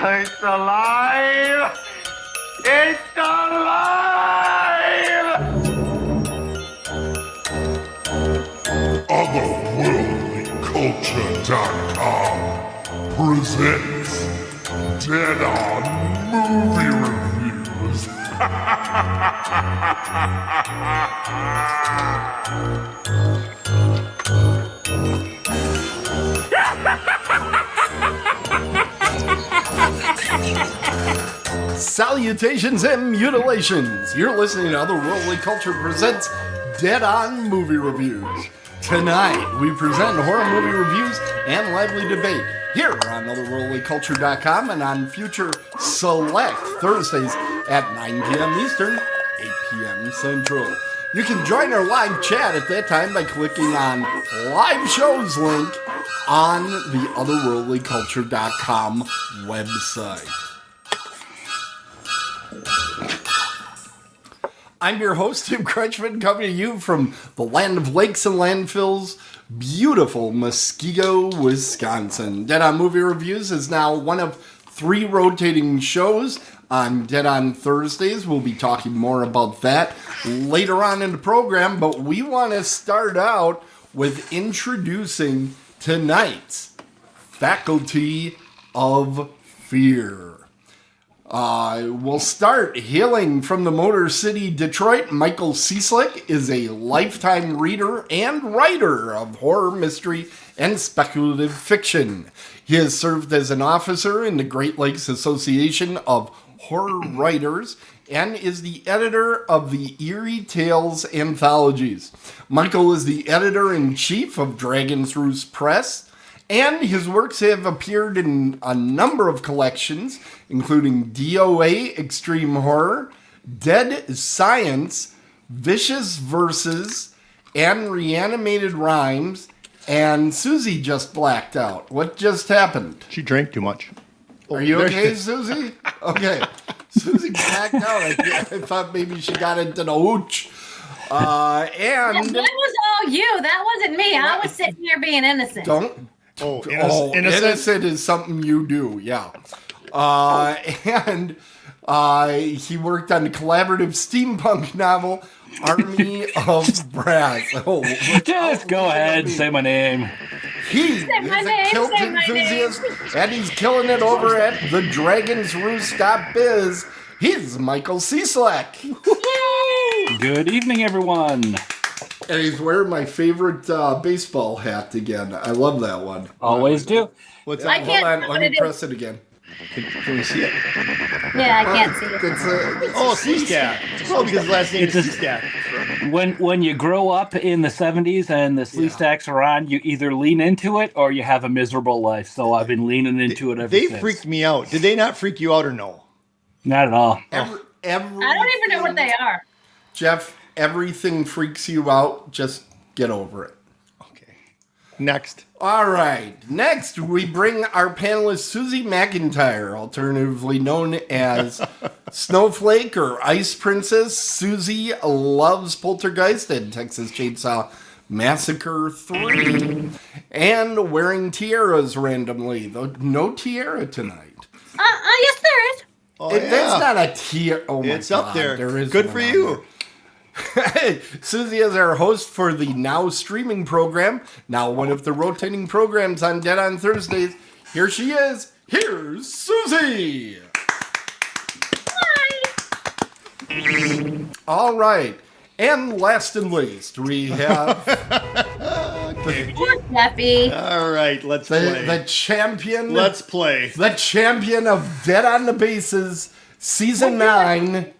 It's alive! It's alive! Otherworldlyculture.com presents Dead On Movie Reviews. Salutations and mutilations! You're listening to Otherworldly Culture presents Dead On Movie Reviews. Tonight, we present horror movie reviews and lively debate here on Otherworldlyculture.com and on future select Thursdays at 9 p.m. Eastern, 8 p.m. Central. You can join our live chat at that time by clicking on Live Shows link on the Otherworldlyculture.com website. I'm your host, Tim Kretschmann, coming to you from the land of lakes and landfills, beautiful Muskego, Wisconsin. Dead On Movie Reviews is now one of 3 rotating shows on Dead On Thursdays. We'll be talking more about that later on in the program, but we want to start out with introducing tonight's Faculty of Fear. We'll start hailing from the Motor City, Detroit. Michael Cieslak is a lifetime reader and writer of horror, mystery, and speculative fiction. He has served as an officer in the Great Lakes Association of Horror Writers and is the editor of the Eerie Tales anthologies. Michael is the editor-in-chief of Dragon's Roost Press, and his works have appeared in a number of collections, including DOA Extreme Horror, Dead Science, Vicious Verses, and Reanimated Rhymes, and Suzy just blacked out. What just happened? She drank too much. Are you okay, Suzy? Okay. Suzy blacked out. I thought maybe she got into the hooch. That was all you. That wasn't me. I was sitting here being innocent. Don't. Innocent. Innocent is something you do, yeah. And he worked on the collaborative steampunk novel Army of Brass. Just go ahead and say my name. He is a kilt enthusiast, and he's killing it over at the Dragon's Roost.biz. He's Michael Cieslak. Good evening, everyone. And he's wearing my favorite baseball hat again. I love that one. Always do. What's I up? can't Hold on, see let what me it press it again. Can we see it? Yeah, I can't see it. Oh, C-Stack. Oh, because his last name is It's a- C-Stack. When you grow up in the 70s and the sleeve stacks are on, you either lean into it or you have a miserable life. So I've been leaning into it ever They since. freaked me out. Did they not freak you out or no? Not at all. I don't even know what they are. Jeff, everything freaks you out. Just get over it. Okay. Next. All right. Next, we bring our panelist Suzy MacIntyre, alternatively known as Snowflake or Ice Princess. Suzy loves Poltergeist and Texas Chainsaw Massacre 3. And wearing tiaras randomly, though no tiara tonight. Yes, there is. Oh, That's not a tiara. Oh, my it's God. up there. There is Good one for on you. Suzy is our host for the Now streaming program. Now one of the rotating programs on Dead on Thursdays. Here she is. Here's Suzy. Hi. All right. And last and least, we have Poor Jeffy. All right, let's play. the champion. Let's play. The champion of Dead on the Bases, Season 9.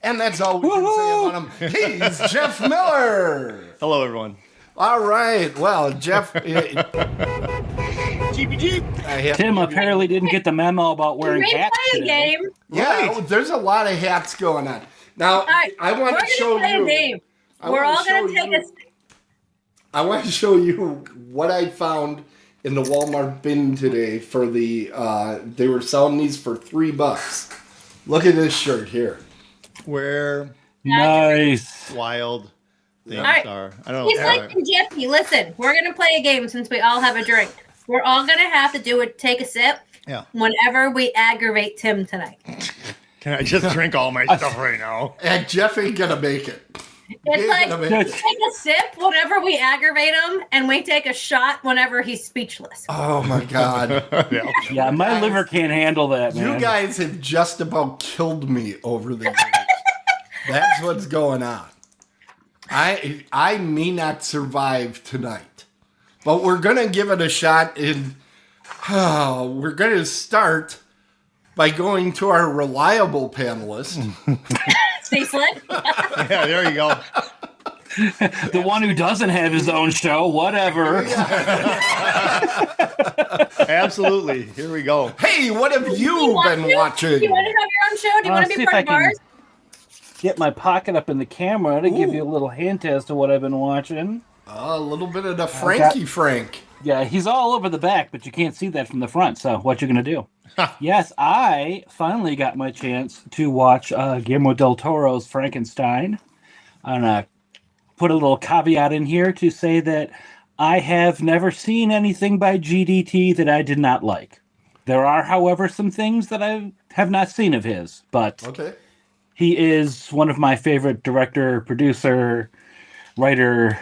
And that's all we can say about him. He's Jeff Miller. Hello, everyone. All right. Well, Jeff. Tim apparently didn't get the memo about wearing We hats play a today. game. Yeah, there's a lot of hats going on. Now, All right, I want we're to gonna show play you. a game. I We're wanna all gonna show take you- a. I want to show you what I found in the Walmart bin today for the. They were selling these for $3. Look at this shirt here. Where Nice. wild things right. are. I don't know. He's like Jeffy. Listen, we're gonna play a game since we all have a drink. We're all gonna have to take a sip, Yeah. whenever we aggravate Tim tonight. Can I just drink all my stuff right now? And Jeff ain't gonna make it. It's like gonna we make take it. a sip whenever we aggravate him, and we take a shot whenever he's speechless. Oh my God. Yeah. Yeah, my liver can't handle that, man. You guys have just about killed me over the years. That's what's going on. I may not survive tonight, but we're gonna give it a shot. We're gonna start by going to our reliable panelist. Cieslak? Yeah, there you go. The one who doesn't have his own show, whatever. Absolutely. Here we go. Hey, what have you been watching? Do you want to have your own show? Do you want to see be if part I of can ours? get my pocket up in the camera to give you a little hint as to what I've been watching. A little bit of the Frankie Frank. Yeah, he's all over the back, but you can't see that from the front. So what you gonna do? Yes, I finally got my chance to watch Guillermo del Toro's Frankenstein. I'm gonna put a little caveat in here to say that I have never seen anything by GDT that I did not like. There are, however, some things that I have not seen of his, but Okay. he is one of my favorite director, producer, writer.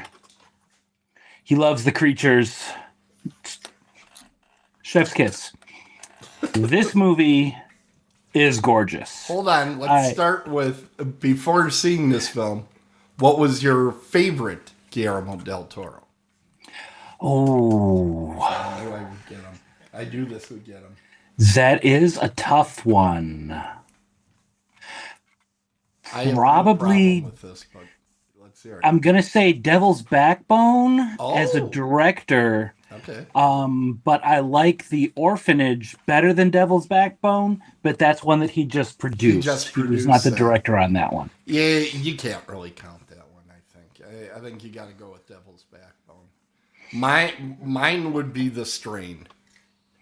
He loves the creatures. Chef's kiss. This movie is gorgeous. Hold on. Let's start with, before seeing this film, what was your favorite Guillermo del Toro? Oh, I knew I would get him. I knew this would get him. that is a tough one. I have Probably- no problem with this, but let's hear it. I'm gonna say Devil's Backbone as a Oh. director. Okay. But I like The Orphanage better than Devil's Backbone, but that's one that he just produced. He was not the that. director on that one. Yeah, you can't really count that one, I think. I think you got to go with Devil's Backbone. Mine would be The Strain.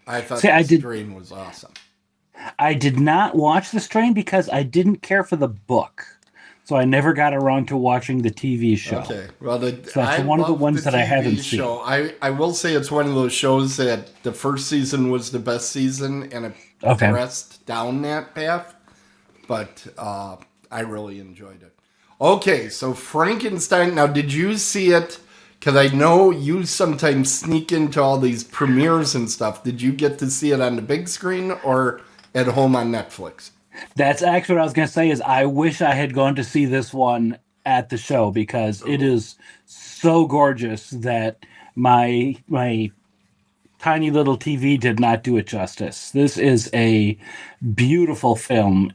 I thought See, The I did- Strain was awesome. I did not watch The Strain because I didn't care for the book. So I never got around to watching the TV show. Okay. Well, So that's one of the love ones that I haven't seen. show. I will say it's one of those shows that the first season was the best season, and it Okay. progressed down that path. But I really enjoyed it. Okay, so Frankenstein. Now, did you see it? Because I know you sometimes sneak into all these premieres and stuff. Did you get to see it on the big screen or at home on Netflix? That's actually what I was going to say is I wish I had gone to see this one at the show because it is so gorgeous that my tiny little TV did not do it justice. This is a beautiful film.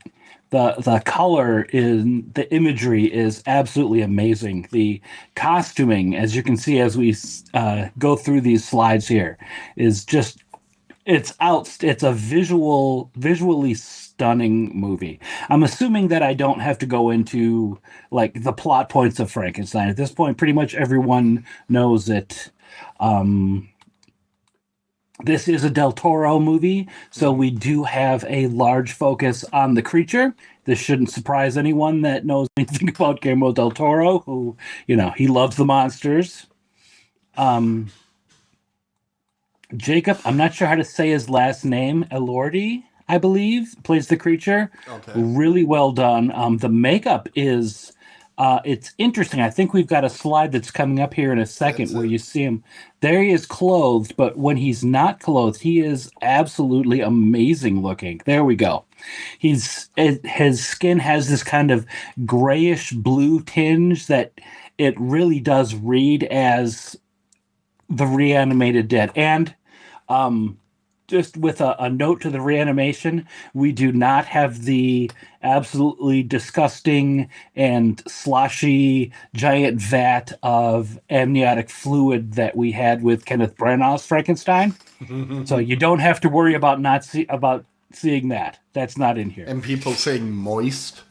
The color in the imagery is absolutely amazing. The costuming, as you can see as we go through these slides here, is just it's a visually stunning movie. I'm assuming that I don't have to go into like the plot points of Frankenstein. At this point, pretty much everyone knows it. This is a Del Toro movie, so we do have a large focus on the creature. This shouldn't surprise anyone that knows anything about Guillermo del Toro, who, he loves the monsters. Jacob, I'm not sure how to say his last name, Elordi, I believe, plays the creature. Okay. Really well done. The makeup is... it's interesting. I think we've got a slide that's coming up here in a second where you see him. There he is clothed, but when he's not clothed, he is absolutely amazing looking. There we go. His skin has this kind of grayish blue tinge that it really does read as the reanimated dead. And just with a note to the reanimation, we do not have the absolutely disgusting and sloshy giant vat of amniotic fluid that we had with Kenneth Branagh's Frankenstein. So you don't have to worry about seeing that. That's not in here. And people saying moist.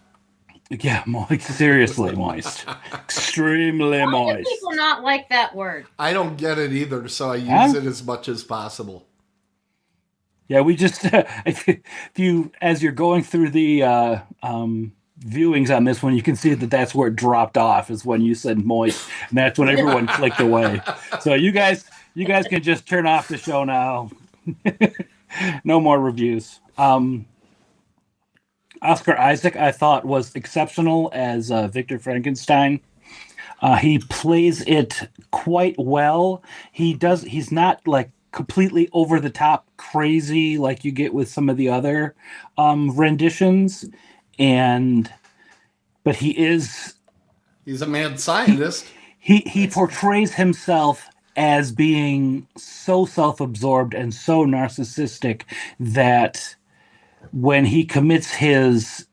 Yeah, moist. Seriously moist. Extremely Why do moist. people not like that word? I don't get it either, so I use Huh? it as much as possible. Yeah, we just as you're going through the viewings on this one, you can see that that's where it dropped off is when you said moist, and that's when everyone clicked away. So you guys can just turn off the show now. No more reviews. Oscar Isaac, I thought, was exceptional as Victor Frankenstein. He plays it quite well. He's not like completely over the top crazy like you get with some of the other renditions, but he's a mad scientist. He portrays himself as being so self-absorbed and so narcissistic that when he commits his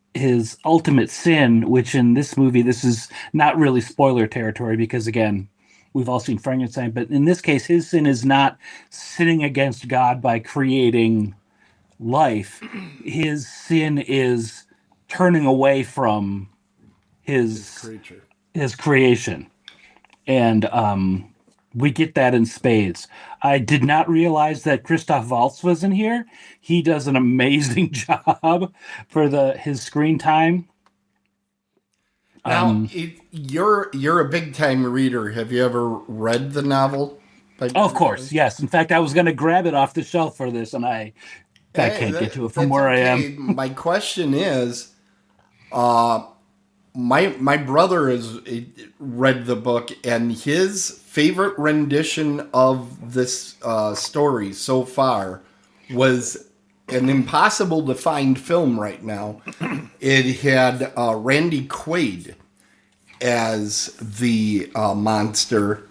ultimate sin, which in this movie, this is not really spoiler territory because, again, we've all seen Frankenstein, but in this case, his sin is not sinning against God by creating life. His sin is turning away from his creation. And we get that in spades. I did not realize that Christoph Waltz was in here. He does an amazing job for his screen time. Now, you're a big time reader. Have you ever read the novel? Of course, yes. In fact, I was going to grab it off the shelf for this, and I can't get to it from where I am. My question is, my brother has read the book, and his favorite rendition of this story so far was an impossible to find film right now. It had Randy Quaid as the monster.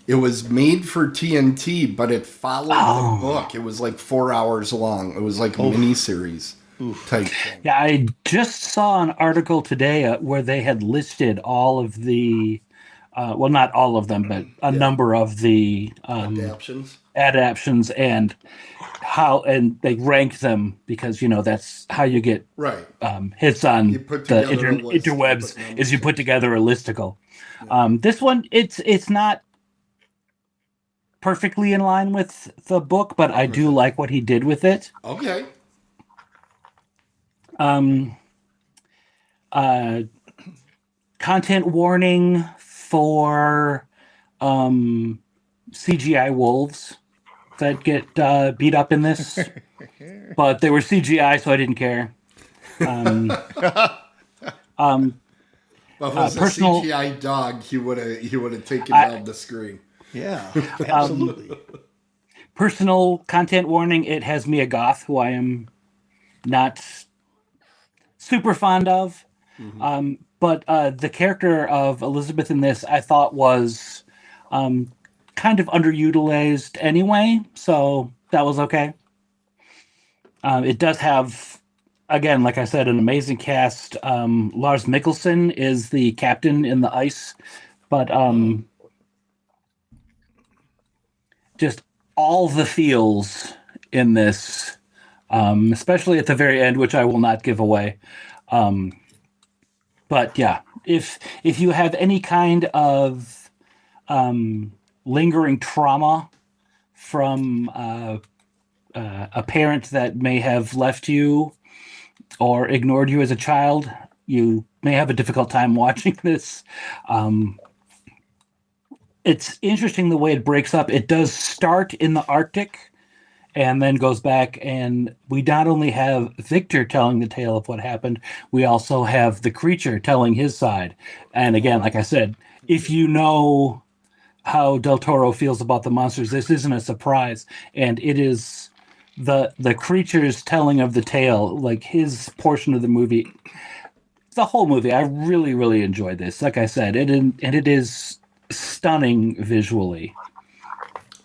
It was made for TNT, but it followed the book. It was like 4 hours long. It was like a miniseries type thing. Yeah, I just saw an article today where they had listed all of the, well, not all of them, but a number of the adaptions and they rank them because, that's how you get hits on the interwebs is you put together a listicle. This one, it's not perfectly in line with the book, but I do like what he did with it. Okay. Content warning for CGI wolves that get beat up in this, but they were CGI, so I didn't care. But if it was a CGI dog, he would have taken down the screen. Yeah, absolutely. Personal content warning: it has Mia Goth, who I am not super fond of. Mm-hmm. But the character of Elizabeth in this, I thought was kind of underutilized anyway, so that was okay. It does have, again, like I said, an amazing cast. Lars Mikkelsen is the captain in the ice, but just all the feels in this, especially at the very end, which I will not give away. But yeah, if you have any kind of lingering trauma from a parent that may have left you or ignored you as a child, you may have a difficult time watching this. It's interesting the way it breaks up. It does start in the Arctic and then goes back, and we not only have Victor telling the tale of what happened, we also have the creature telling his side. And again, like I said, if you know how Del Toro feels about the monsters, this isn't a surprise. And it is the creature's telling of the tale, like his portion of the movie, the whole movie. I really, really enjoyed this. Like I said, it is stunning visually.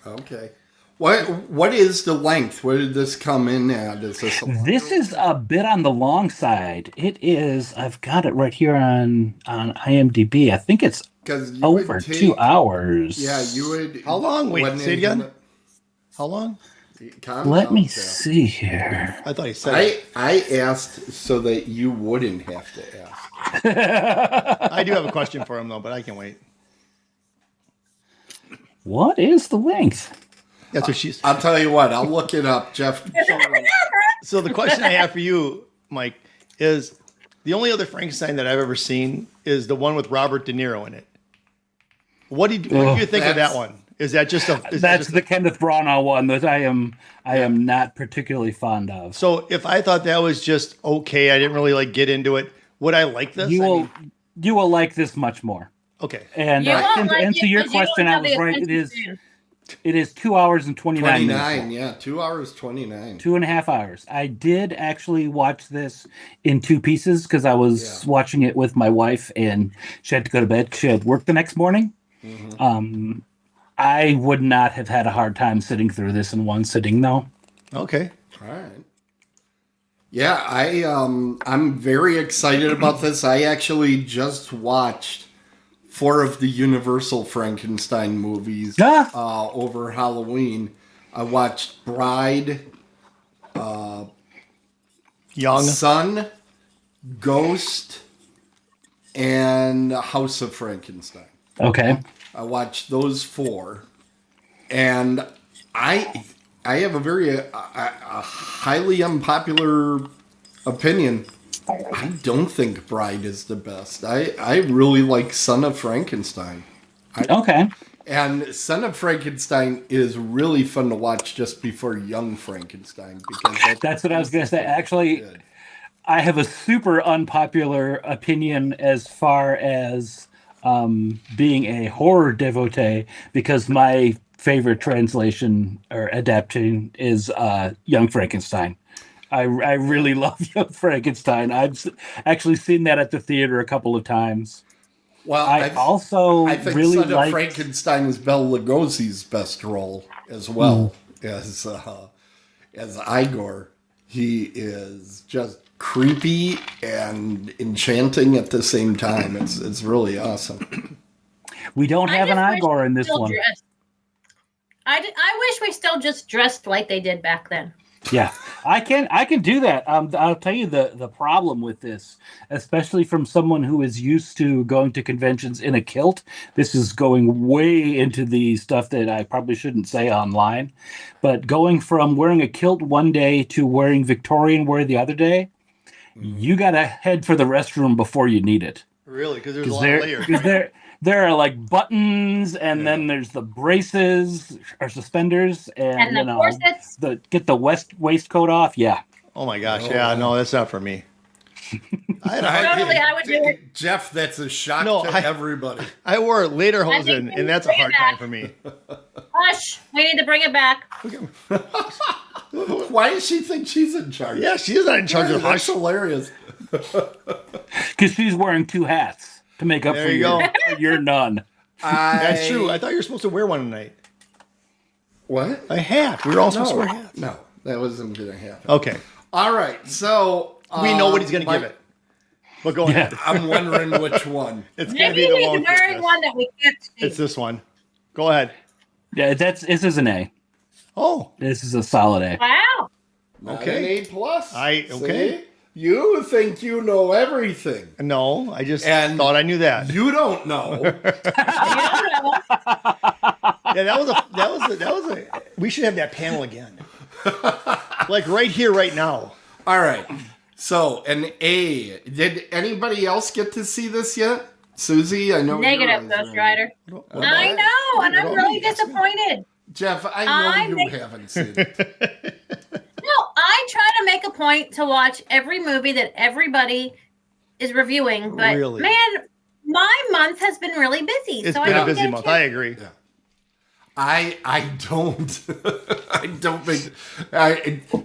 Okay. What is the length? Where did this come in at? Is this is a bit on the long side. It is. I've got it right here on IMDb. I think it's over 2 hours. Yeah, you would. How long? Wait, say it again. How long? Let me see here. I thought he said. I asked so that you wouldn't have to ask. I do have a question for him though, but I can wait. What is the length? That's what she's. I'll tell you what. I'll look it up, Jeff. So the question I have for you, Mike, is the only other Frankenstein that I've ever seen is the one with Robert De Niro in it. What do you think of that one? Is that just a? That's the Kenneth Branagh one that I am not particularly fond of. So if I thought that was just okay, I didn't really like get into it. Would I like this? You will like this much more. Okay. And You won't to like answer it your 'cause you don't question, I have was the right. attention It is 2 hours and 29 minutes. 29, yeah, 2 hours 29. 2.5 hours. I did actually watch this in two pieces because I was watching it with my wife and she had to go to bed. She had work the next morning. Mm-hmm. I would not have had a hard time sitting through this in one sitting, though. Okay. All right. Yeah, I'm very excited about this. I actually just watched 4 of the Universal Frankenstein movies over Halloween. I watched Bride, Young. Son, Ghost, and House of Frankenstein. Okay. I watched those 4, and I have a very a highly unpopular opinion. I don't think Bride is the best. I really like Son of Frankenstein. Okay. And Son of Frankenstein is really fun to watch just before Young Frankenstein because That's what I was going to say. Actually, good. I have a super unpopular opinion as far as being a horror devotee because my favorite translation or adaptation is Young Frankenstein. I really love Young Frankenstein. I've actually seen that at the theater a couple of times. Well, I think really Son of like Frankenstein is Bela Lugosi's best role as well as Igor. He is just creepy and enchanting at the same time. It's really awesome. We don't have an Igor in this one. I wish we still just dressed like they did back then. Yeah, I can do that. I'll tell you the problem with this, especially from someone who is used to going to conventions in a kilt. This is going way into the stuff that I probably shouldn't say online. But going from wearing a kilt one day to wearing Victorian wear the other day, you got to head for the restroom before you need it. Really? Because there's a lot of layers. There are like buttons, and then there's the braces or suspenders, and the corsets. Get the waistcoat off. Yeah. Oh my gosh! Yeah, no, that's not for me. I would do it. Jeff, that's a shock to everybody. I wore lederhosen, and that's a hard time for me. Hush! We need to bring it back. Why does she think she's in charge? Yeah, she's not in charge of That's hush. hilarious. Because she's wearing 2 hats to make up There for you go. your none. That's true. I thought you were supposed to wear one tonight. What? A hat. We were all supposed to wear hats. No, that wasn't going to happen. Okay. All right, so We know what he's going to give it. But go ahead. I'm wondering which one. It's going to Maybe be the he's one. wearing one that we can't see. It's this one. Go ahead. Yeah, this is an A. Oh. This is a solid A. Wow. Okay. An A plus. Okay. See? You think you know everything. No, I just And thought I knew that. You don't know. Yeah, that was a. We should have that panel again. Like right here, right now. All right. So an A. Did anybody else get to see this yet? Susie, I know. Negative, Ghost Rider. I know, and I'm really disappointed. Jeff, I know you haven't seen it. No, I try to make a point to watch every movie that everybody is reviewing, but Really? man, my month has been really busy. It's so been I a didn't busy get month. chance. I agree. Yeah. I don't I don't think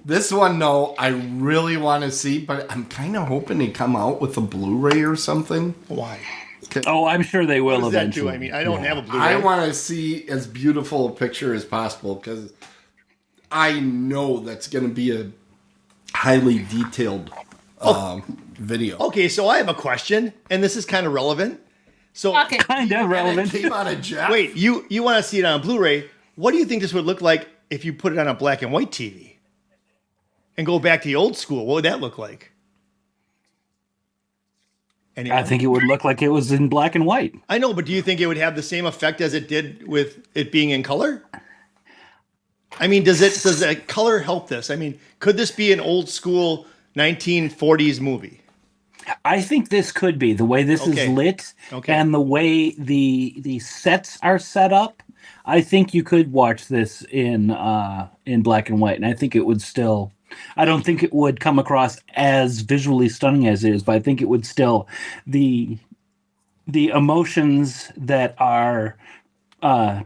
this one. No, I really want to see, but I'm kind of hoping they come out with a Blu-ray or something. Why? Oh, I'm sure they will What does that eventually. do? I mean, I don't have a Blu-ray. I want to see as beautiful a picture as possible because I know that's going to be a highly detailed video. Okay, so I have a question, and this is kind of relevant. So, Fucking- Kind of And it relevant. came out of Jeff. wait, you want to see it on Blu-ray? What do you think this would look like if you put it on a black and white TV? And go back to the old school, what would that look like? Anyone? I think it would look like it was in black and white. I know, but do you think it would have the same effect as it did with it being in color? I mean, does the color help this? I mean, could this be an old school 1940s movie? I think this could be the way this Okay. is lit Okay. and the way the sets are set up. I think you could watch this in black and white, and I think it would still. I don't think it would come across as visually stunning as it is, but I think it would still the emotions that are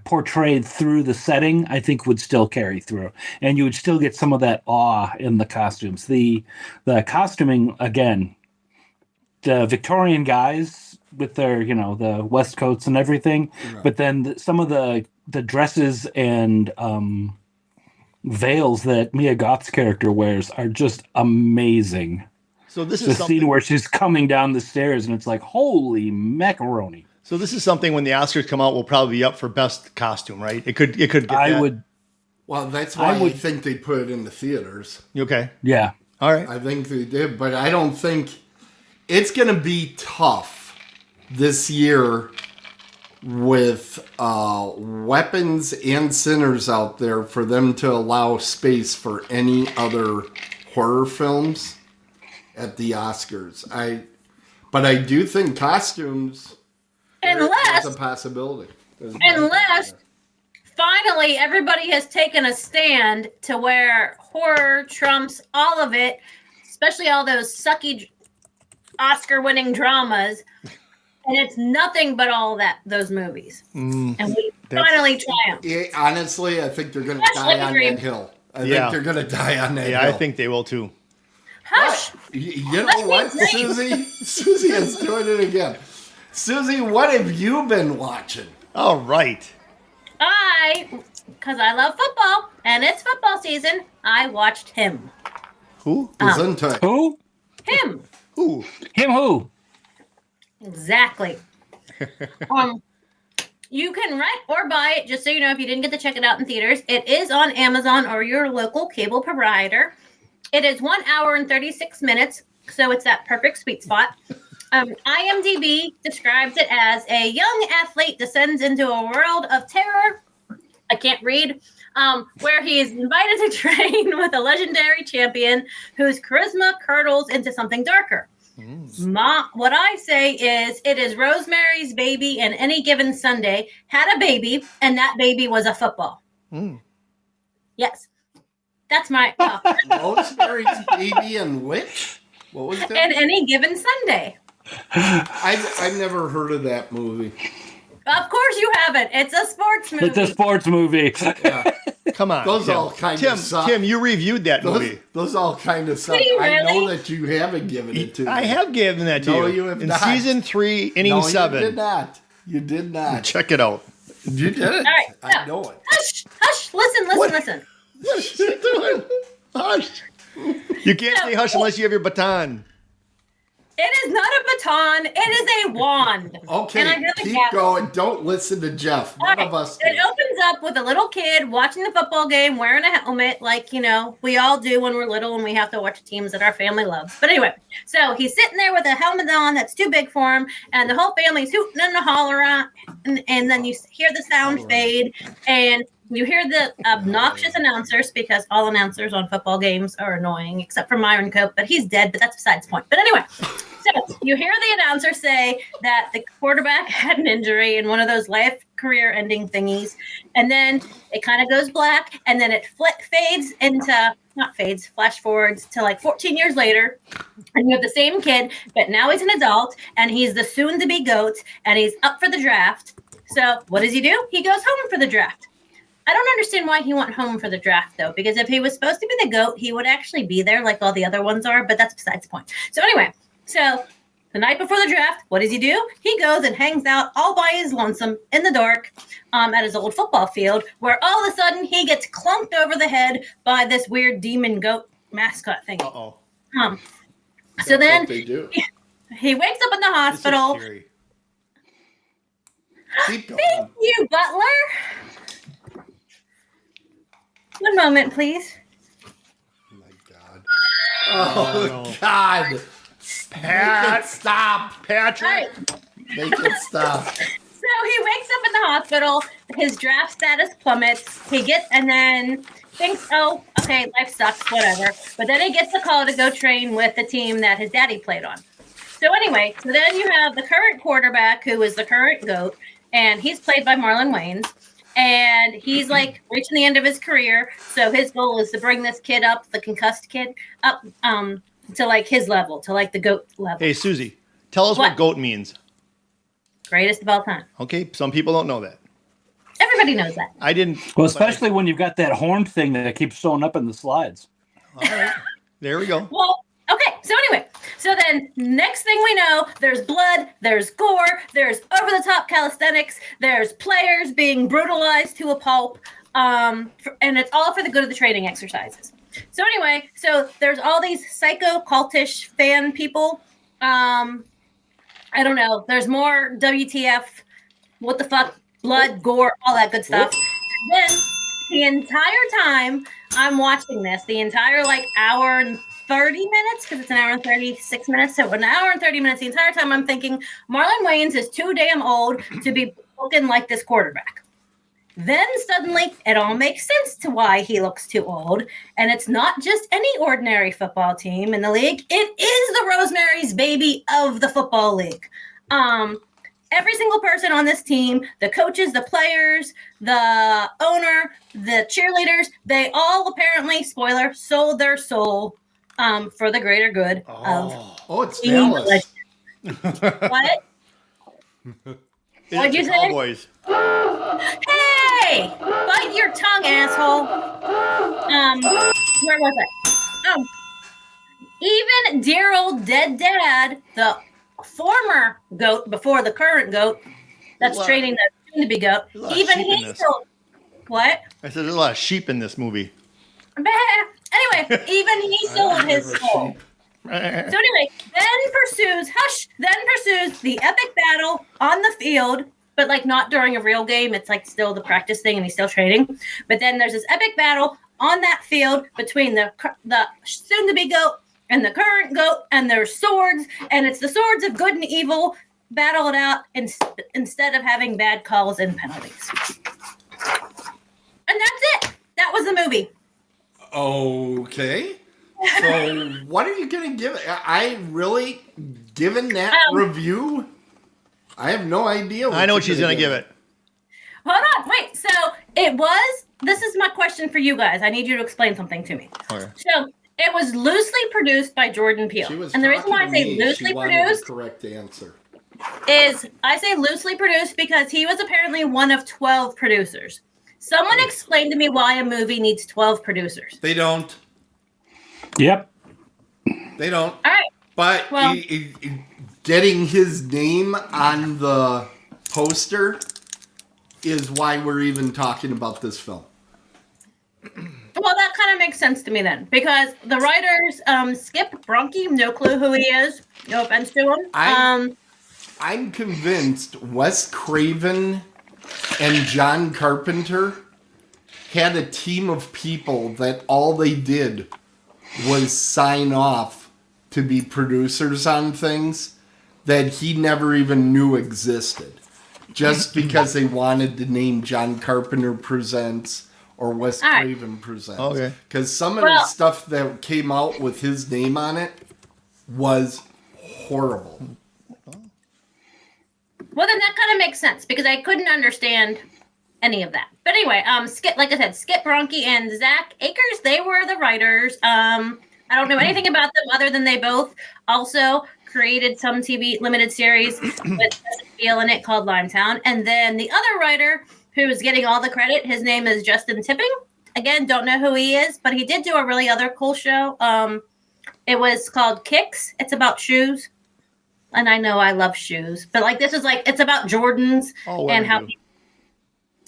portrayed through the setting, I think would still carry through, and you would still get some of that awe in the costumes. The costuming, again, the Victorian guys with their the waistcoats and everything, right. But then some of the dresses and veils that Mia Goth's character wears are just amazing. So this is the scene where she's coming down the stairs, and it's like, holy macaroni. So this is something when the Oscars come out will probably be up for best costume, right? It could get that. Well, that's why I think they put it in the theaters. Okay. Yeah. All right. I think they did, but I don't think it's going to be tough this year with weapons and sinners out there for them to allow space for any other horror films at the Oscars. But I do think costumes is a possibility. Unless finally everybody has taken a stand to where horror trumps all of it, especially all those sucky Oscar-winning dramas. And it's nothing but all those movies. And we finally triumph. Honestly, I think they're going to die on that hill. I think they're going to die on that hill. Yeah, I think they will too. Hush! You know what, Suzy? Suzy is doing it again. Suzy, what have you been watching? All right. Because I love football, and it's football season, I watched him. Who? Who? Him. Who? Him who? Exactly. You can rent or buy it, just so you know, if you didn't get to check it out in theaters. It is on Amazon or your local cable provider. It is 1 hour and 36 minutes, so it's that perfect sweet spot. IMDb describes it as a young athlete descends into a world of terror. I can't read. Where he is invited to train with a legendary champion whose charisma curdles into something darker. What I say is, it is Rosemary's Baby and Any Given Sunday had a baby, and that baby was a football. Yes. That's my... Rosemary's Baby and which? What was that? And Any Given Sunday. I've never heard of that movie. Of course you haven't. It's a sports movie. It's a sports movie. Yeah. Come on. Those all kind of suck. Tim, you reviewed that movie. Those all kind of suck. Really? I know that you haven't given it to me. I have given that to you. No, you have in not. season 3, inning 7. You did not. You did not. Check it out. You did it. All right. I know it. Hush. Listen. What is she doing? Hush. You can't say hush unless you have your baton. It is not a baton. It is a wand. Okay, keep going. Don't listen to Jeff. None of us do. It opens up with a little kid watching the football game, wearing a helmet, like, we all do when we're little and we have to watch teams that our family loves. But anyway, so he's sitting there with a helmet on that's too big for him, and the whole family's hooting and hollering, and then you hear the sound fade, and you hear the obnoxious announcers, because all announcers on football games are annoying, except for Myron Cope, but he's dead, but that's besides the point. But anyway, so you hear the announcer say that the quarterback had an injury in one of those life career-ending thingies, and then it kind of goes black, and then it fades into, flash forwards to like 14 years later, and you have the same kid, but now he's an adult, and he's the soon-to-be GOAT, and he's up for the draft. So what does he do? He goes home for the draft. I don't understand why he went home for the draft, though, because if he was supposed to be the GOAT, he would actually be there like all the other ones are, but that's besides the point. So anyway, the night before the draft, what does he do? He goes and hangs out all by his lonesome in the dark at his old football field, where all of a sudden he gets clunked over the head by this weird demon goat mascot thing. Uh-oh. So then What they do. he wakes up in the hospital. Keep going. Thank you, Butler. One moment, please. Oh, my God. Oh, God. Pat, Make it stop. Patrick. Right. Make it stop. So he wakes up in the hospital. His draft status plummets. And then thinks, oh, okay, life sucks, whatever. But then he gets a call to go train with the team that his daddy played on. So anyway, then you have the current quarterback, who is the current GOAT, and he's played by Marlon Wayans. and he's like reaching the end of his career. So his goal is to bring this kid up, the concussed kid, up to like his level, to like the GOAT level. Hey, Susie, tell us what GOAT means. Greatest of all time. Okay, some people don't know that. Everybody knows that. I didn't. Well, especially when you've got that horn thing that keeps showing up in the slides. All right, there we go. Well, okay. So anyway, so then next thing we know, there's blood, there's gore, there's over-the-top calisthenics, there's players being brutalized to a pulp, and it's all for the good of the training exercises. So anyway, so there's all these psycho cultish fan people. I don't know. There's more WTF, what the fuck, blood, gore, all that good stuff. And then the entire time I'm watching this, the entire like hour and 30 minutes, because it's an hour and 36 minutes. So an hour and 30 minutes, the entire time I'm thinking Marlon Wayans is too damn old to be looking like this quarterback. Then suddenly it all makes sense to why he looks too old. And it's not just any ordinary football team in the league. It is the Rosemary's Baby of the football league. Every single person on this team, the coaches, the players, the owner, the cheerleaders, they all apparently, spoiler, sold their soul for the greater good of it's Dallas. What? What'd you say? Cowboys. Hey! Bite your tongue, asshole. Where was I? Even dear old dead dad, the former GOAT before the current GOAT, that's training the soon-to-be GOAT, even he still... What? I said there's a lot of sheep in this movie. Anyway, even he sold his soul. So anyway, then pursues the epic battle on the field, but like not during a real game. It's like still the practice thing and he's still training. But then there's this epic battle on that field between the soon-to-be GOAT and the current GOAT, and there's swords, and it's the swords of good and evil battle it out instead of having bad calls and penalties. And that's it. That was the movie. Okay. So what are you going to give it? I really, given that review, I have no idea. I know what she's going to give it. Hold on. Wait. So this is my question for you guys. I need you to explain something to me. Okay. So it was loosely produced by Jordan Peele. And the reason why I say loosely produced, the correct answer, is I say loosely produced because he was apparently one of 12 producers. Someone explain to me why a movie needs 12 producers. They don't. Yep. They don't. All right. But getting his name on the poster is why we're even talking about this film. Well, that kind of makes sense to me then, because the writers, Skip Bronke, no clue who he is. No offense to him. I'm convinced Wes Craven and John Carpenter had a team of people that all they did was sign off to be producers on things that he never even knew existed. Just because they wanted the name John Carpenter Presents or Wes Craven Presents. Okay. Because some of the stuff that came out with his name on it was horrible. Well, then that kind of makes sense because I couldn't understand any of that. But anyway, Skip Bronke and Zach Akers, they were the writers. I don't know anything about them other than they both also created some TV limited series with Jessica Biel in it called Limetown. And then the other writer who is getting all the credit, his name is Justin Tipping. Again, don't know who he is, but he did do a really other cool show. It was called Kicks. It's about shoes. And I know I love shoes, but like this is like it's about Jordans and how.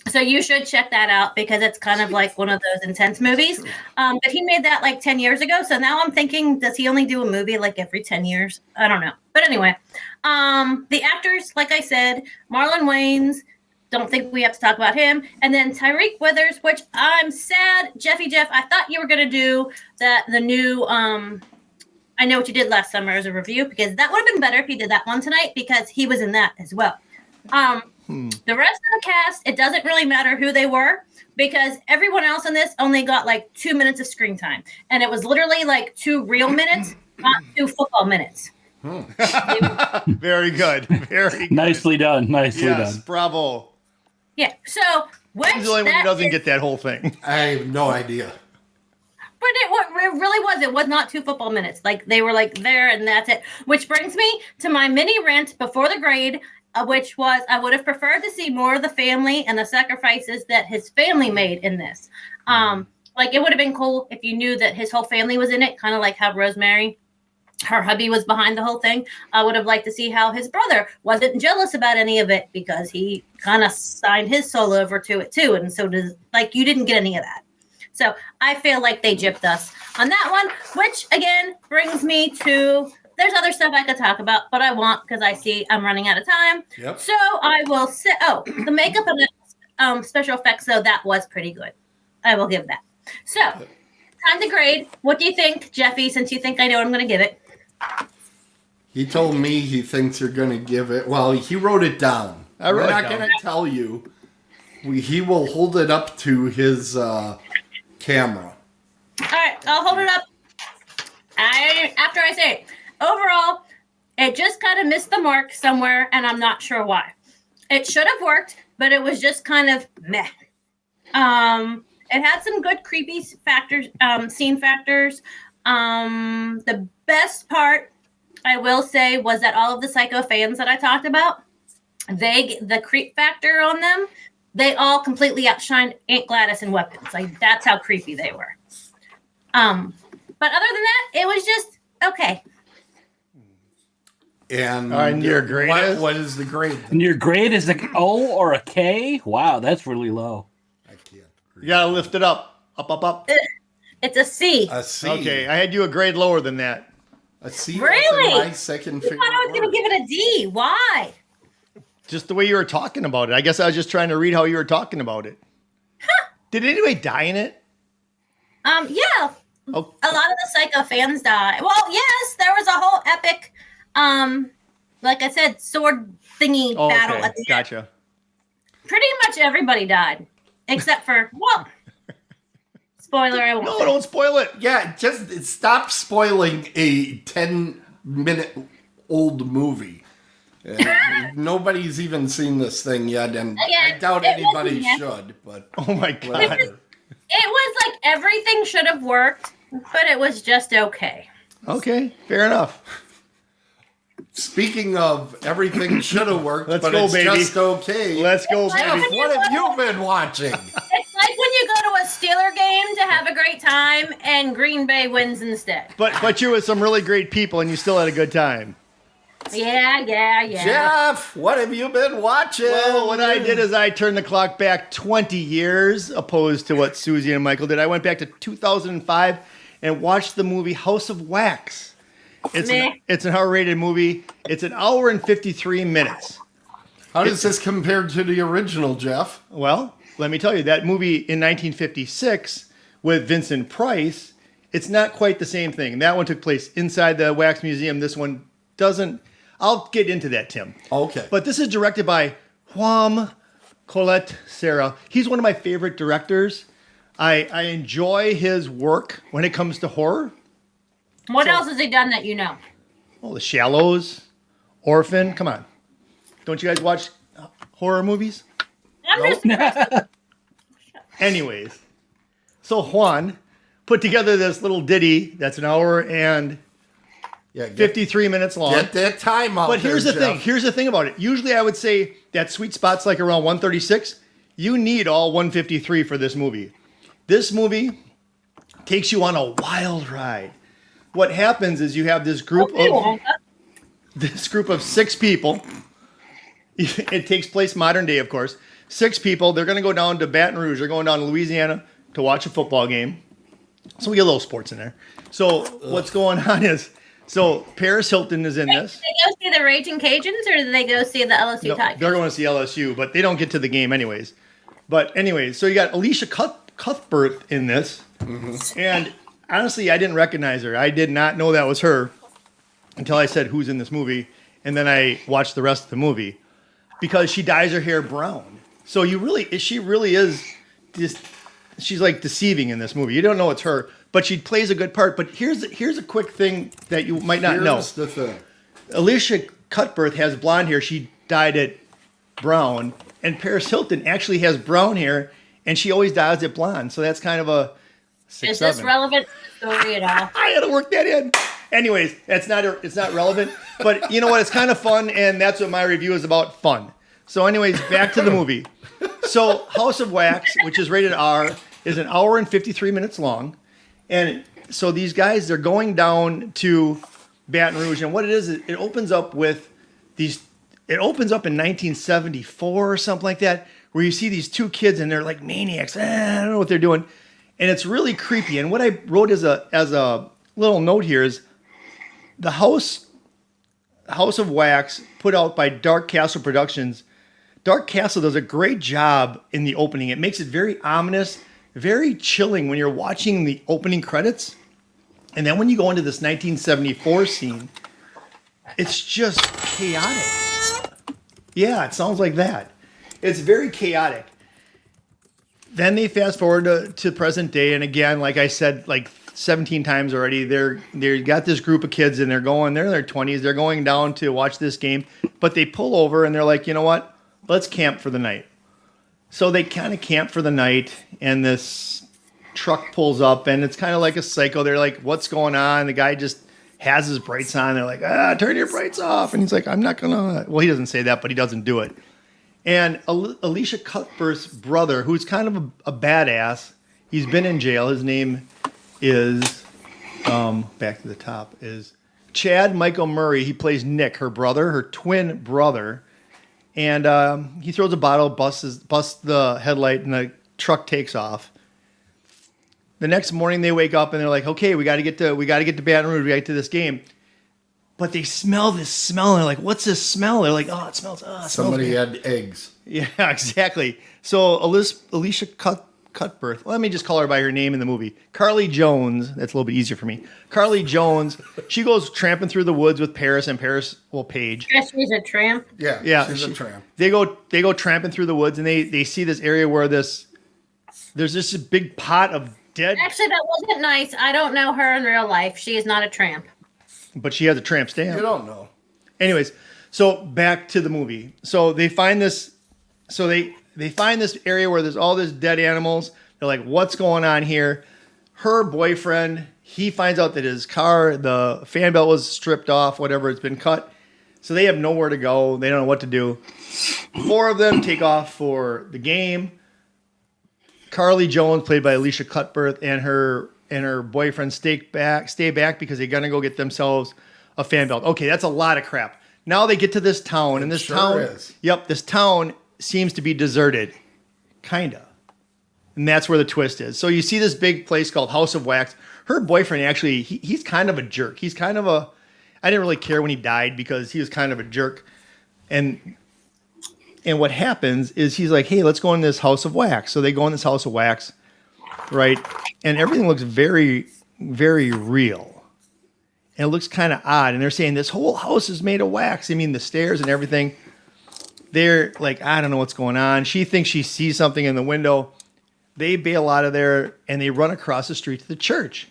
So you should check that out because it's kind of like one of those intense movies. But he made that like 10 years ago. So now I'm thinking, does he only do a movie like every 10 years? I don't know. But anyway, the actors, like I said, Marlon Wayans. Don't think we have to talk about him. And then Tyreek Withers, which I'm sad, Jeff, I thought you were going to do the new. I Know What You Did Last Summer as a review because that would have been better if you did that one tonight because he was in that as well. The rest of the cast, it doesn't really matter who they were because everyone else in this only got like 2 minutes of screen time. And it was literally like 2 real minutes, not 2 football minutes. Very good. Very good. Nicely done. Nicely done. Bravo. Yeah. So Which He's the only one who that doesn't is- get that whole thing. I have no idea. But it really was. It was not 2 football minutes. Like they were like there and that's it. Which brings me to my mini rant before the grade, which was I would have preferred to see more of the family and the sacrifices that his family made in this. Like it would have been cool if you knew that his whole family was in it, kind of like how Rosemary, her hubby, was behind the whole thing. I would have liked to see how his brother wasn't jealous about any of it because he kind of signed his soul over to it too. And so you didn't get any of that. So I feel like they gypped us on that one, which again brings me to, there's other stuff I could talk about, but I won't because I see I'm running out of time. Yep. So I will say, the makeup and the special effects, though, that was pretty good. I will give that. So time to grade. What do you think, Jeffy, since you think I know what I'm going to give it? He told me he thinks you're going to give it. Well, he wrote it down. I wrote We're it not down. going to tell you. He will hold it up to his camera. All right, I'll hold it up. After I say it. Overall, it just kind of missed the mark somewhere, and I'm not sure why. It should have worked, but it was just kind of meh. It had some good creepy factors, scene factors. The best part, I will say, was that all of the Psycho fans that I talked about, the creep factor on them, they all completely outshined Aunt Gladys in weapons. Like that's how creepy they were. But other than that, it was just okay. And your grade is? What is the grade? And your grade is an O or a K? Wow, that's really low. I can't. You gotta lift it up. Up. It's a C. A C. Okay, I had you a grade lower than that. A C. Really? Was my second I favorite. thought I was going to give it a D. Why? Just the way you were talking about it. I guess I was just trying to read how you were talking about it. Did anybody die in it? Yeah. Oh, A lot of the Psycho fans died. Well, yes, there was a whole epic, like I said, sword thingy battle okay. at the end. Gotcha. Pretty much everybody died, except for, well, spoiler, I won't No, say. don't spoil it. Yeah, just stop spoiling a 10-minute old movie. Nobody's even seen this thing yet, and Yeah, I doubt it wasn't anybody yet. should, but Oh my god. whatever. It was like everything should have worked, but it was just okay. Okay, fair enough. Speaking of everything should have worked, Let's but go, it's baby. just okay. Let's go, It's like baby. when What have you been watching? It's like when you go to a Steeler game to have a great time and Green Bay wins instead. But you're with some really great people and you still had a good time. Yeah. Jeff, what have you been watching? Well, what I did is I turned the clock back 20 years, opposed to what Suzy and Michael did. I went back to 2005 and watched the movie House of Wax. Meh. It's an R-rated movie. It's an hour and 53 minutes. How does this compare to the original, Jeff? Well, let me tell you, that movie in 1956 with Vincent Price, it's not quite the same thing. That one took place inside the Wax Museum. This one doesn't. I'll get into that, Tim. Okay. But this is directed by Juan Colette Serra. He's one of my favorite directors. I enjoy his work when it comes to horror. What else has he done that you know? Oh, The Shallows, Orphan. Come on. Don't you guys watch horror movies? I'm just Anyways, so Juan put together this little ditty that's an hour and Yeah, 53 minutes long. Get that time out. But here's the there, thing. Jeff. Here's the thing about it. Usually I would say that sweet spot's like around 136. You need all 153 for this movie. This movie takes you on a wild ride. What happens is you have this group of 6 people. It takes place modern day, of course. 6 people. They're going to go down to Baton Rouge. They're going down to Louisiana to watch a football game. So we get a little sports in there. So what's going on is, so Paris Hilton is in this. Did they go see the Raging Cajuns or did they go see the LSU No, Tigers? they're going to see LSU, but they don't get to the game anyways. But anyways, so you got Alicia Cuthbert in this. And honestly, I didn't recognize her. I did not know that was her until I said, who's in this movie? And then I watched the rest of the movie because she dyes her hair brown. So she really is just, she's like deceiving in this movie. You don't know it's her, but she plays a good part. But here's a quick thing that you might not know. Here's the thing. Alicia Cuthbert has blonde hair. She dyed it brown. And Paris Hilton actually has brown hair, and she always dyes it blonde. So that's kind of a 6, Is this 7. relevant to the story at all? I had to work that in. Anyways, it's not relevant, but you know what? It's kind of fun, and that's what my review is about, fun. So anyways, back to the movie. So House of Wax, which is rated R, is an hour and 53 minutes long. And so these guys, they're going down to Baton Rouge, and what it is, it opens up with these, it opens up in 1974 or something like that, where you see these two kids, and they're like maniacs. I don't know what they're doing. And it's really creepy. And what I wrote as a little note here is, the House of Wax, put out by Dark Castle Productions. Dark Castle does a great job in the opening. It makes it very ominous, very chilling when you're watching the opening credits. And then when you go into this 1974 scene, it's just chaotic. Yeah, it sounds like that. It's very chaotic. Then they fast forward to present day, and again, like I said, like 17 times already, they got this group of kids, and they're in their 20s. They're going down to watch this game, but they pull over and they're like, you know what? Let's camp for the night. So they kind of camp for the night, and this truck pulls up, and it's kind of like a psycho. They're like, what's going on? The guy just has his brights on. They're like, turn your brights off. And he's like, I'm not gonna. Well, he doesn't say that, but he doesn't do it. And Alicia Cuthbert's brother, who's kind of a badass, he's been in jail. His name is, back to the top, is Chad Michael Murray. He plays Nick, her brother, her twin brother. And he throws a bottle, busts the headlight, and the truck takes off. The next morning they wake up and they're like, okay, we got to get to Baton Rouge. We got to get to this game. But they smell this smell, and they're like, what's this smell? They're like, oh, it smells. Somebody had eggs. Yeah, exactly. So Alicia Cuthbert, let me just call her by her name in the movie. Carly Jones, that's a little bit easier for me. Carly Jones, she goes tramping through the woods with Paris, and Paige. She's a tramp. Yeah, she's a tramp. They go tramping through the woods, and they see this area where there's just a big pot of dead. Actually, that wasn't nice. I don't know her in real life. She is not a tramp. But she has a tramp stamp. You don't know. Anyways, so back to the movie. So they find this. So they find this area where there's all this dead animals. They're like, what's going on here? Her boyfriend, he finds out that his car, the fan belt was stripped off, whatever, it's been cut. So they have nowhere to go. They don't know what to do. 4 of them take off for the game. Carly Jones, played by Alicia Cuthbert, and her boyfriend stay back because they're gonna go get themselves a fan belt. Okay, that's a lot of crap. Now they get to this town, and this town is. Yep, this town seems to be deserted, kinda, and that's where the twist is. So you see this big place called House of Wax. Her boyfriend actually, he's kind of a jerk. He's kind of a. I didn't really care when he died because he was kind of a jerk, and what happens is he's like, hey, let's go in this House of Wax. So they go in this House of Wax. Right, and everything looks very, very real, and it looks kind of odd. And they're saying this whole house is made of wax. I mean, the stairs and everything. They're like, I don't know what's going on. She thinks she sees something in the window. They bail out of there and they run across the street to the church,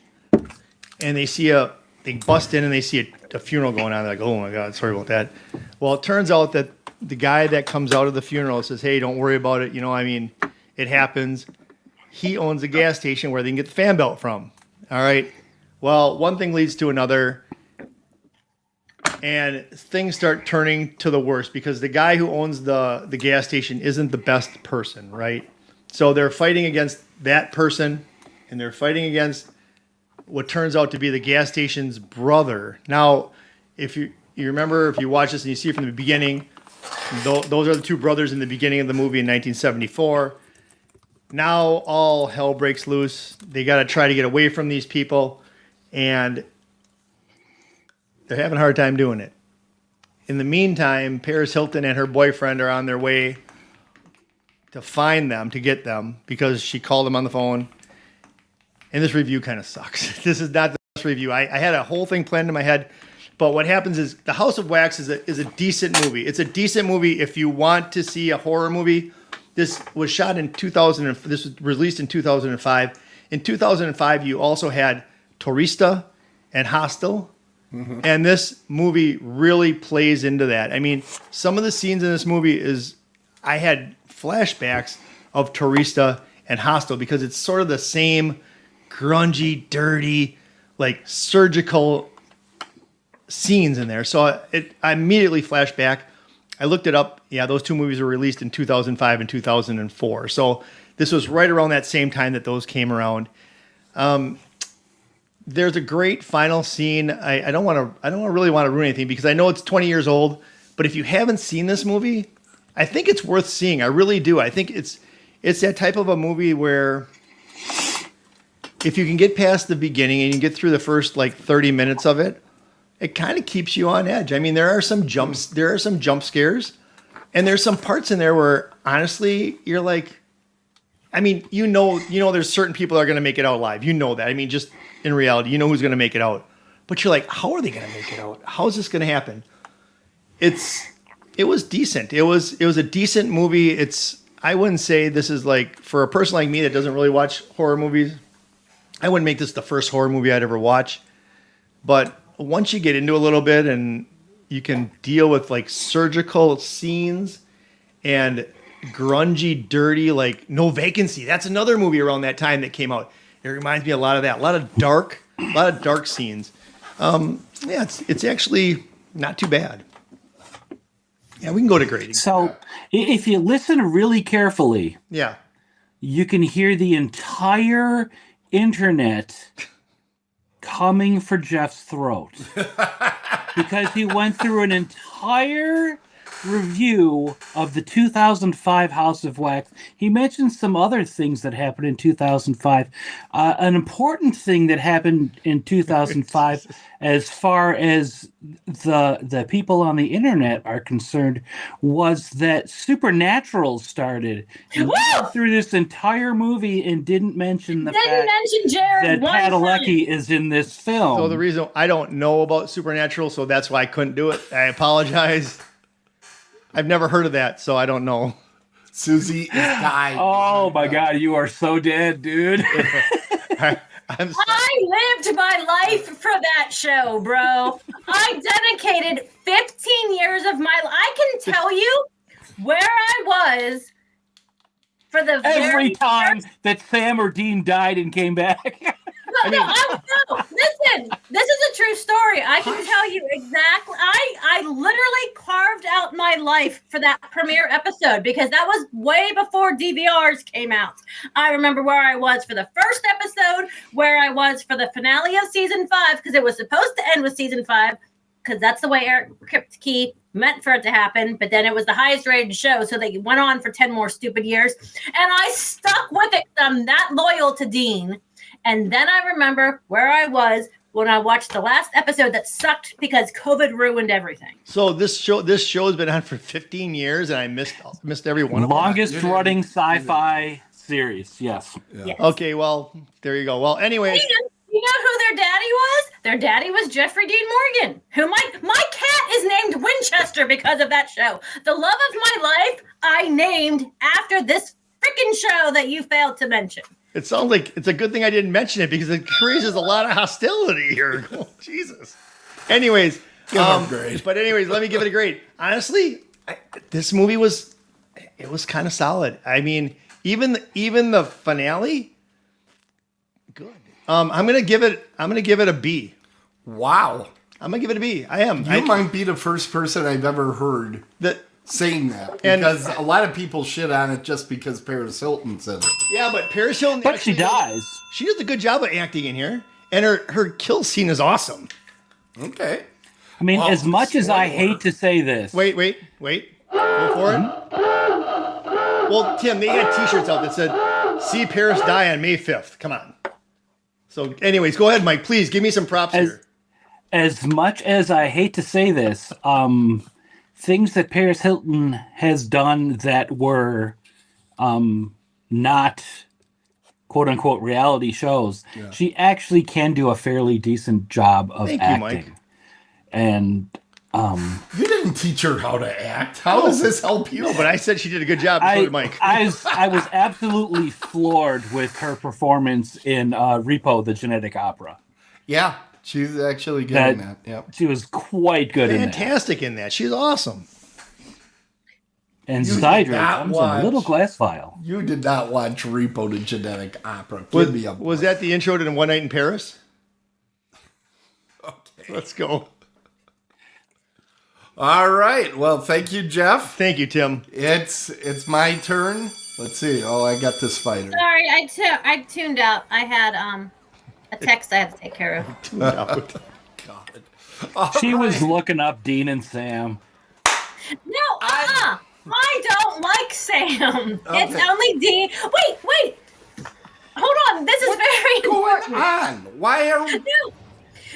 and they bust in and they see a funeral going on. They're like, oh my God, sorry about that. Well, it turns out that the guy that comes out of the funeral says, hey, don't worry about it. You know, I mean, it happens. He owns a gas station where they can get the fan belt from. All right. Well, one thing leads to another, and things start turning to the worst because the guy who owns the gas station isn't the best person, right? So they're fighting against that person, and they're fighting against what turns out to be the gas station's brother. Now, if you remember, if you watch this and you see it from the beginning, those are the two brothers in the beginning of the movie in 1974. Now all hell breaks loose. They got to try to get away from these people, and they're having a hard time doing it. In the meantime, Paris Hilton and her boyfriend are on their way to find them, to get them, because she called them on the phone. And this review kind of sucks. This is not the best review. I had a whole thing planned in my head, but what happens is The House of Wax is a decent movie. It's a decent movie if you want to see a horror movie. This was shot in 2000. This was released in 2005. In 2005, you also had Tourista and Hostel. Mm-hmm. And this movie really plays into that. I mean, some of the scenes in this movie I had flashbacks of Tourista and Hostel because it's sort of the same grungy, dirty, like surgical scenes in there. So I immediately flashed back. I looked it up. Yeah, those two movies were released in 2005 and 2004. So this was right around that same time that those came around. There's a great final scene. I don't really want to ruin anything because I know it's 20 years old. But if you haven't seen this movie, I think it's worth seeing. I really do. I think it's that type of a movie where if you can get past the beginning and you get through the first like 30 minutes of it, it kind of keeps you on edge. I mean, there are some jump scares, and there's some parts in there where honestly, you're like, I mean, you know, there's certain people that are going to make it out alive. You know that. I mean, just in reality, you know who's going to make it out. But you're like, how are they going to make it out? How is this going to happen? It was decent. It was a decent movie. I wouldn't say this is like, for a person like me that doesn't really watch horror movies, I wouldn't make this the first horror movie I'd ever watch. But once you get into a little bit and you can deal with like surgical scenes and grungy, dirty, like No Vacancy. That's another movie around that time that came out. It reminds me a lot of that. A lot of dark scenes. Yeah, it's actually not too bad. Yeah, we can go to grading. So if you listen really carefully, yeah, you can hear the entire internet coming for Jeff's throat because he went through an entire review of the 2005 House of Wax. He mentioned some other things that happened in 2005. An important thing that happened in 2005 as far as the people on the internet are concerned was that Supernatural started. He went through this entire movie and didn't mention the fact that Padalecki is in this film. So the reason I don't know about Supernatural, so that's why I couldn't do it. I apologize. I've never heard of that, so I don't know. Susie is dying. Oh my God, you are so dead, dude. I lived my life for that show, bro. I dedicated 15 years of my life. I can tell you where I was for the every time that Sam or Dean died and came back. No, listen, this is a true story. I can tell you exactly. I literally carved out my life for that premiere episode because that was way before DVRs came out. I remember where I was for the first episode, where I was for the finale of season 5, because it was supposed to end with season 5, because that's the way Eric Kripke meant for it to happen. But then it was the highest rated show, so they went on for 10 more stupid years. And I stuck with it. I'm that loyal to Dean. And then I remember where I was when I watched the last episode that sucked because COVID ruined everything. So this show has been on for 15 years, and I missed every one of them. Longest running sci-fi series, yes. Yeah. Yes. Okay, well, there you go. Well, anyways. You know who their daddy was? Their daddy was Jeffrey Dean Morgan, who my cat is named Winchester because of that show. The love of my life I named after this freaking show that you failed to mention. It sounds like it's a good thing I didn't mention it because it creates a lot of hostility here. Oh, Jesus. Anyways, but anyways, let me give it a grade. Honestly, this movie was kind of solid. I mean, even the finale, good. I'm gonna give it a B. Wow. I'm gonna give it a B. I am. You might be the first person I've ever heard saying that, because a lot of people shit on it just because Paris Hilton said it. Yeah, but Paris Hilton. But she dies. She does a good job of acting in here, and her kill scene is awesome. Okay. I mean, as much as I hate to say this. Wait. Go for it. Well, Tim, they had T-shirts out that said, "See Paris die on May 5th." Come on. So, anyways, go ahead, Mike. Please give me some props here. As much as I hate to say this, things that Paris Hilton has done that were not quote unquote reality shows, she actually can do a fairly decent job of acting. You, Mike. And you didn't teach her how to act. How does this help you? No, but I said she did a good job. So did Mike. I was absolutely floored with her performance in Repo, the Genetic Opera. Yeah. She's actually good in that. Yep. She was quite good Fantastic in that. She's awesome. and You cider did not comes in a little watch- glass vial. You did not watch Repo the Genetic Opera. Give me a Was that the intro to One Night in Paris? Okay. Let's go. All right. Well, thank you, Jeff. Thank you, Tim. It's my turn. Let's see. Oh, I got the spider. Sorry, I tuned out. I had a text I had to take care of. God. All She was right. looking up Dean and Sam. No, I don't like Sam. It's Okay. only Dean. Wait. Hold on. This is very Going important. on? Why are we? No.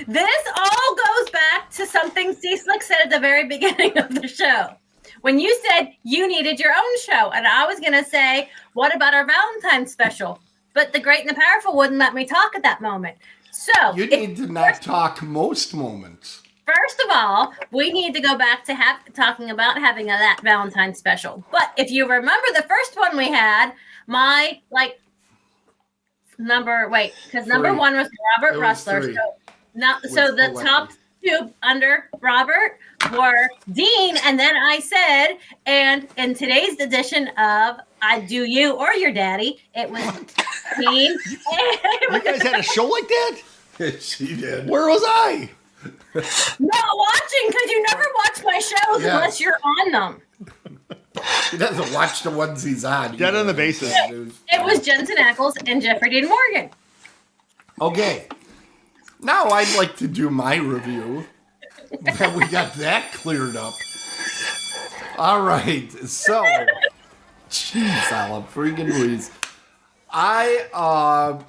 This all goes back to something Cieslak said at the very beginning of the show. When you said you needed your own show. And I was going to say, what about our Valentine's special? But the Great and the Powerful wouldn't let me talk at that moment. So You need to not talk most moments. first of all, we need to go back to talking about having that Valentine's special. But if you remember the first one we had, number Three. one was Robert It was Russler. three. So the collected. top two under Robert were Dean, and then I said, and in today's edition of I Do You or Your Daddy, it was Dean. You guys had a show like that? She did. Where was I? Not watching, because you never watch my shows Yeah. unless you're on them. He doesn't watch the ones he's on. Dead on the bases. It was Jensen Ackles and Jeffrey Dean Morgan. Okay. Now I'd like to do my review. That we got that cleared up. All right. So, jeez, Olive, freaking Louise. I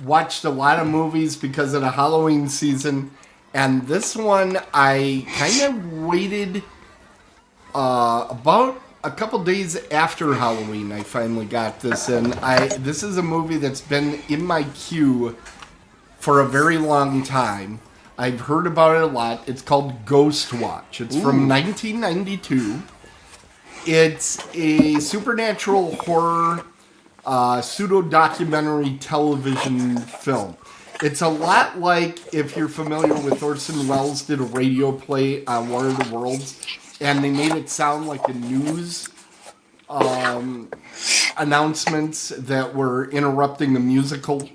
watched a lot of movies because of the Halloween season, and this one I kind of waited about a couple days after Halloween. I finally got this in. This is a movie that's been in my queue for a very long time. I've heard about it a lot. It's called Ghostwatch. It's from 1992. It's a supernatural horror pseudo-documentary television film. It's a lot like, if you're familiar with Orson Welles did a radio play on War of the Worlds, and they made it sound like the news announcements that were interrupting the musical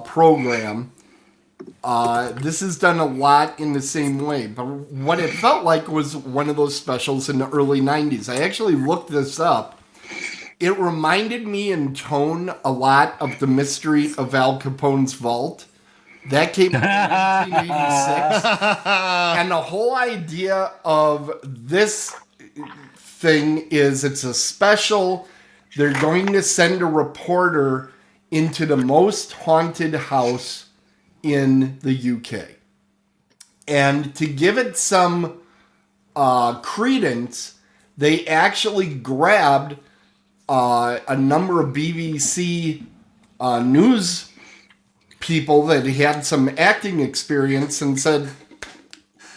program. This is done a lot in the same way, but what it felt like was one of those specials in the early 90s. I actually looked this up. It reminded me in tone a lot of The Mystery of Al Capone's Vault. That came out in 1986. And the whole idea of this thing is it's a special. They're going to send a reporter into the most haunted house in the UK. And to give it some credence, they actually grabbed a number of BBC news people that had some acting experience and said,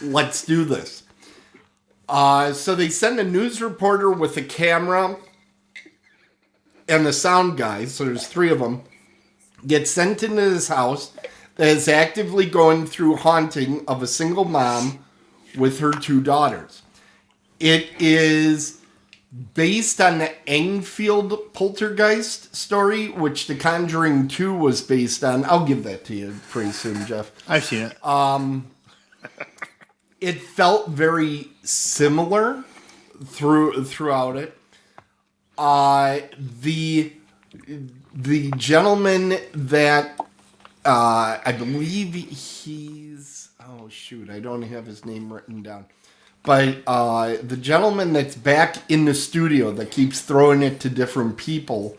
let's do this. So they send a news reporter with a camera and the sound guy, so there's three of them, get sent into this house that is actively going through haunting of a single mom with her two daughters. It is based on the Enfield poltergeist story, which The Conjuring 2 was based on. I'll give that to you pretty soon, Jeff. I've seen it. It felt very similar throughout it. The gentleman that I believe he's, oh shoot, I don't have his name written down. But the gentleman that's back in the studio that keeps throwing it to different people,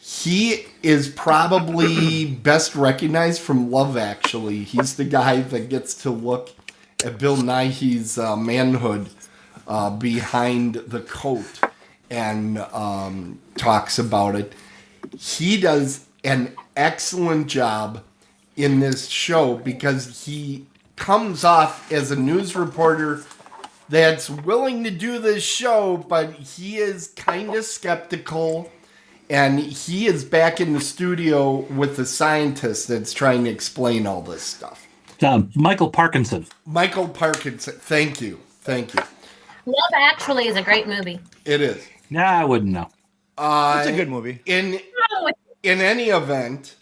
he is probably best recognized from Love Actually. He's the guy that gets to look at Bill Nighy's manhood behind the coat and talks about it. He does an excellent job in this show because he comes off as a news reporter that's willing to do this show, but he is kind of skeptical, and he is back in the studio with the scientist that's trying to explain all this stuff. Michael Parkinson. Michael Parkinson, thank you. Love Actually is a great movie. It is. Nah, I wouldn't know. It's a good movie. In any event,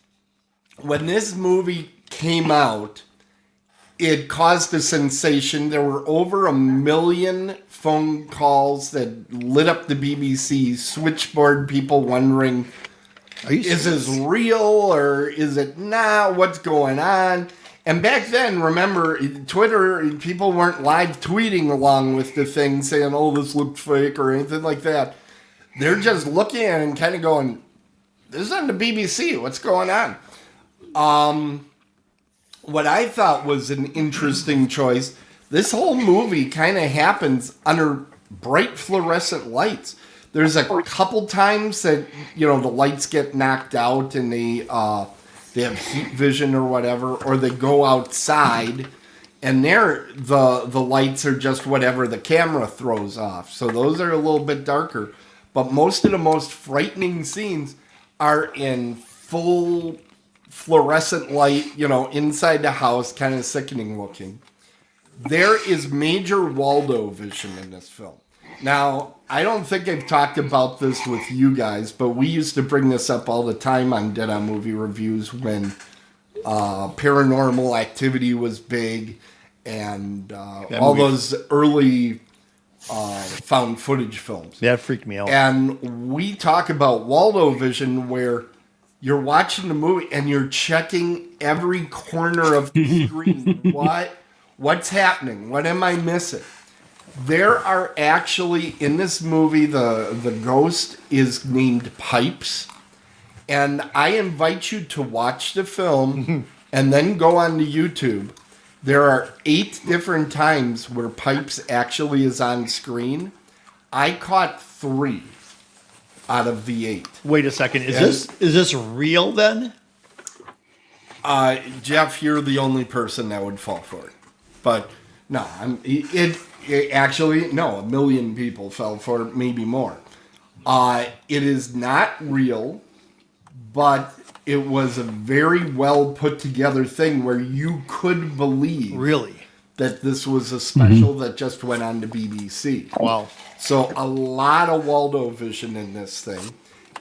when this movie came out, it caused a sensation. There were over 1 million phone calls that lit up the BBC switchboard, people wondering, is this real or is it not? What's going on? And back then, remember, Twitter, people weren't live tweeting along with the thing saying, oh, this looked fake or anything like that. They're just looking at it and kind of going, this is on the BBC. What's going on? What I thought was an interesting choice, this whole movie kind of happens under bright fluorescent lights. There's a couple times that, the lights get knocked out and they have heat vision or whatever, or they go outside and the lights are just whatever the camera throws off. So those are a little bit darker. But most of the most frightening scenes are in full fluorescent light, inside the house, kind of sickening looking. There is major Waldo vision in this film. Now, I don't think I've talked about this with you guys, but we used to bring this up all the time on Dead on Movie Reviews when Paranormal Activity was big and all those early found footage films. That freaked me out. And we talk about Waldo vision where you're watching the movie and you're checking every corner of the screen. What's happening? What am I missing? There are actually, in this movie, the ghost is named Pipes. And I invite you to watch the film and then go on to YouTube. There are 8 different times where Pipes actually is on screen. I caught 3 out of the 8. Wait a second. Is this real then? Jeff, you're the only person that would fall for it. But no, actually, no, 1 million people fell for it, maybe more. It is not real, but it was a very well put together thing where you could believe that this was a special that just went on to BBC. Wow. So a lot of Waldo vision in this thing.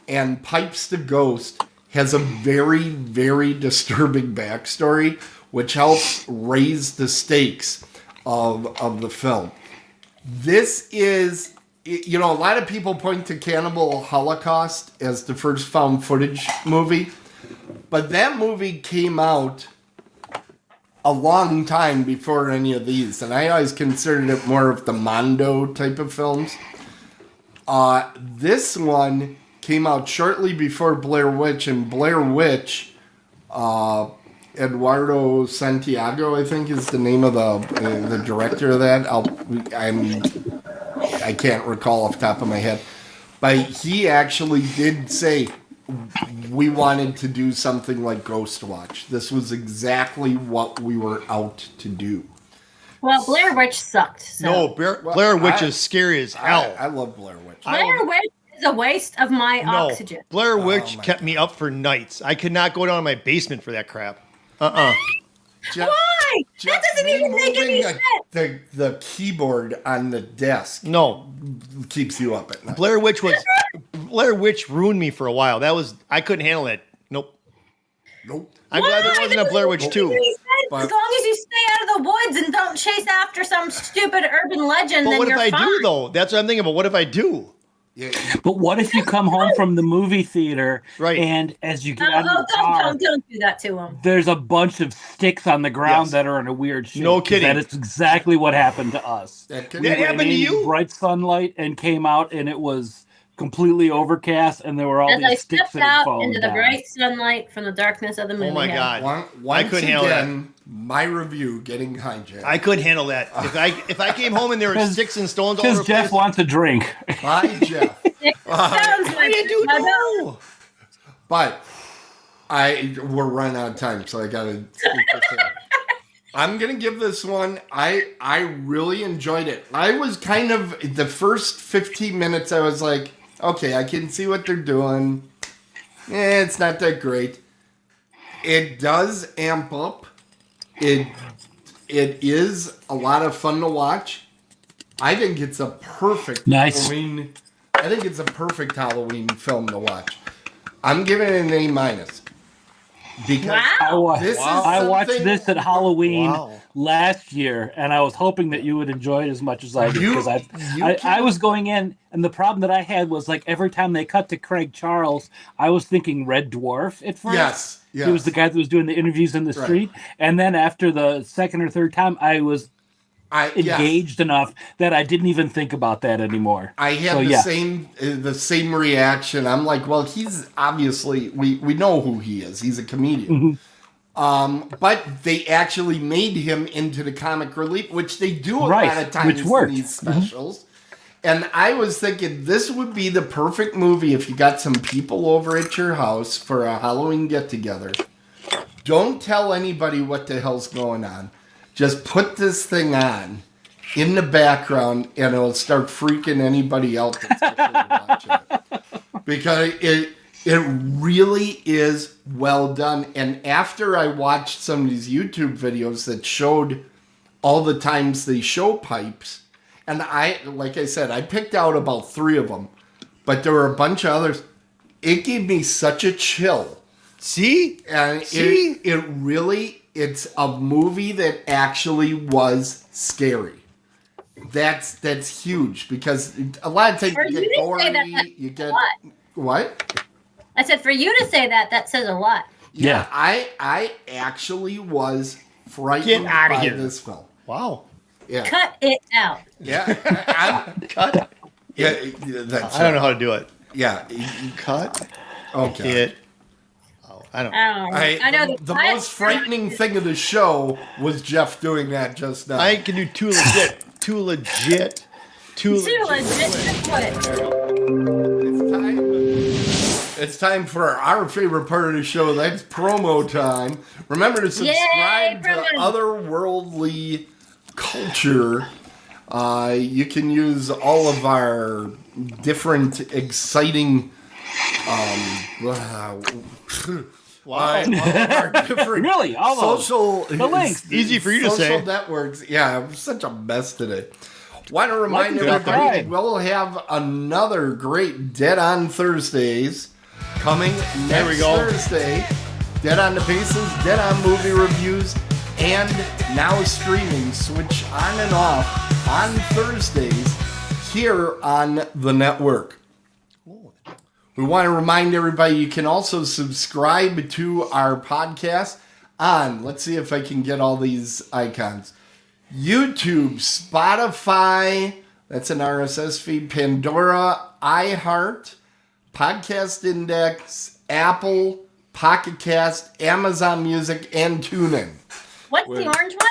And Pipes the Ghost has a very, very disturbing backstory, which helps raise the stakes of the film. This is, a lot of people point to Cannibal Holocaust as the first found footage movie. But that movie came out a long time before any of these. And I always considered it more of the Mondo type of films. This one came out shortly before Blair Witch. And Blair Witch, Eduardo Santiago, I think is the name of the director of that. I can't recall off the top of my head. But he actually did say, we wanted to do something like Ghostwatch. This was exactly what we were out to do. Well, Blair Witch sucked. So. No, Blair Witch is scary as hell. I love Blair Witch. Blair Witch is a waste of my oxygen. Blair Witch kept me up for nights. I could not go down to my basement for that crap. Why? Jeff, that doesn't even make any sense. The keyboard on the desk keeps you up at night. Blair Witch ruined me for a while. I couldn't handle it. Nope. I'm glad there wasn't a Blair Witch 2. As long as you stay out of the woods and don't chase after some stupid urban legend, but then what you're if I fine. do, though? That's what I'm thinking about. What if I do? Yeah. But what if you come home from the movie theater and as you get out of the car, don't do that to him. There's a bunch of sticks on the ground that are in a weird shape. No kidding. That is exactly what happened to us. That happened to you? Bright sunlight and came out and it was completely overcast and there were all these sticks that had fallen into the down. bright sunlight from the darkness of the movie. Oh my God. Once I couldn't handle that. My review getting hijacked. I couldn't handle that. If I came home and there were sticks and stones all over Because Jeff wants a drink. Bye, Jeff. Sounds like do know. But we're running out of time, so I gotta speak this in. I'm gonna give this one. I really enjoyed it. I was kind of the first 15 minutes. I was like, okay, I can see what they're doing. It's not that great. It does amp up. It is a lot of fun to watch. I think it's a perfect Nice. Halloween I think it's a perfect Halloween film to watch. I'm giving it an A-. Because Wow. I watched this at Halloween Wow. last year, and I was hoping that you would enjoy it as much as I did, You- because you I can- was going in, and the problem that I had was, like, every time they cut to Craig Charles, I was thinking Red Dwarf at first. Yes. He was the guy that was doing the interviews in the Right. street, and then after the second or third time, I was yes. engaged enough that I didn't even think about that anymore. I had So, the same reaction. I'm like, well, he's obviously we know who he is. He's a comedian. But they actually made him into the comic relief, which they do a Right, lot of times which in worked. these specials. And I was thinking this would be the perfect movie if you got some people over at your house for a Halloween get-together. Don't tell anybody what the hell's going on. Just put this thing on in the background, and it'll start freaking anybody out that's actually watching it. Because it really is well done. And after I watched some of these YouTube videos that showed all the times they show pipes, and like I said, I picked out about 3 of them, but there were a bunch of others. It gave me such a chill. See? And See? it's a movie that actually was scary. That's huge, because a lot of times For you you get to gory, say that, you get what? what? I said, for you to say that says a lot. Yeah. I actually was frightened Get outta by here. this film. Wow. Yeah, Cut it out. yeah, Cut. yeah. That's I don't know how to do it. Yeah, Cut okay. it. Oh, I don't know. I know the most frightening thing of the show was Jeff doing that just now. I can do too legit. Too legit. Too legit to put it. It's time for our favorite part of the show. That's promo time. Remember to subscribe to promo. Otherworldly Culture. You can use all of our different exciting Wow. all of our different Really? All those. social The links. Easy for you to social say. networks. Yeah, I'm such a mess today. Want to remind and everybody subscribe. we'll have another great Dead on Thursdays coming There we next go. Thursday. Dead on the Bases, Dead on Movie Reviews, and now streaming. Switch on and off on Thursdays here on the network. We want to remind everybody you can also subscribe to our podcast on, let's see if I can get all these icons, YouTube, Spotify, that's an RSS feed, Pandora, iHeart, Podcast Index, Apple, Pocket Cast, Amazon Music, and TuneIn. What's the orange one?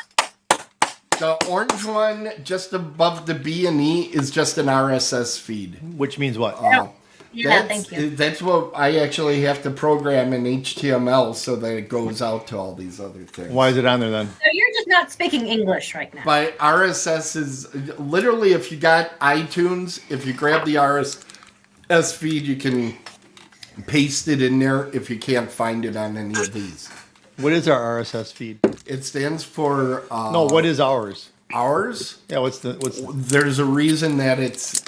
The orange one just above the B and E is just an RSS feed. Which means what? Yeah, thank you. That's what I actually have to program in HTML so that it goes out to all these other things. Why is it on there then? So you're just not speaking English right now. But RSS is literally, if you got iTunes, if you grab the RSS feed, you can paste it in there if you can't find it on any of these. What is our RSS feed? It stands for No, what is ours? ours. Yeah, what's the There's a reason that it's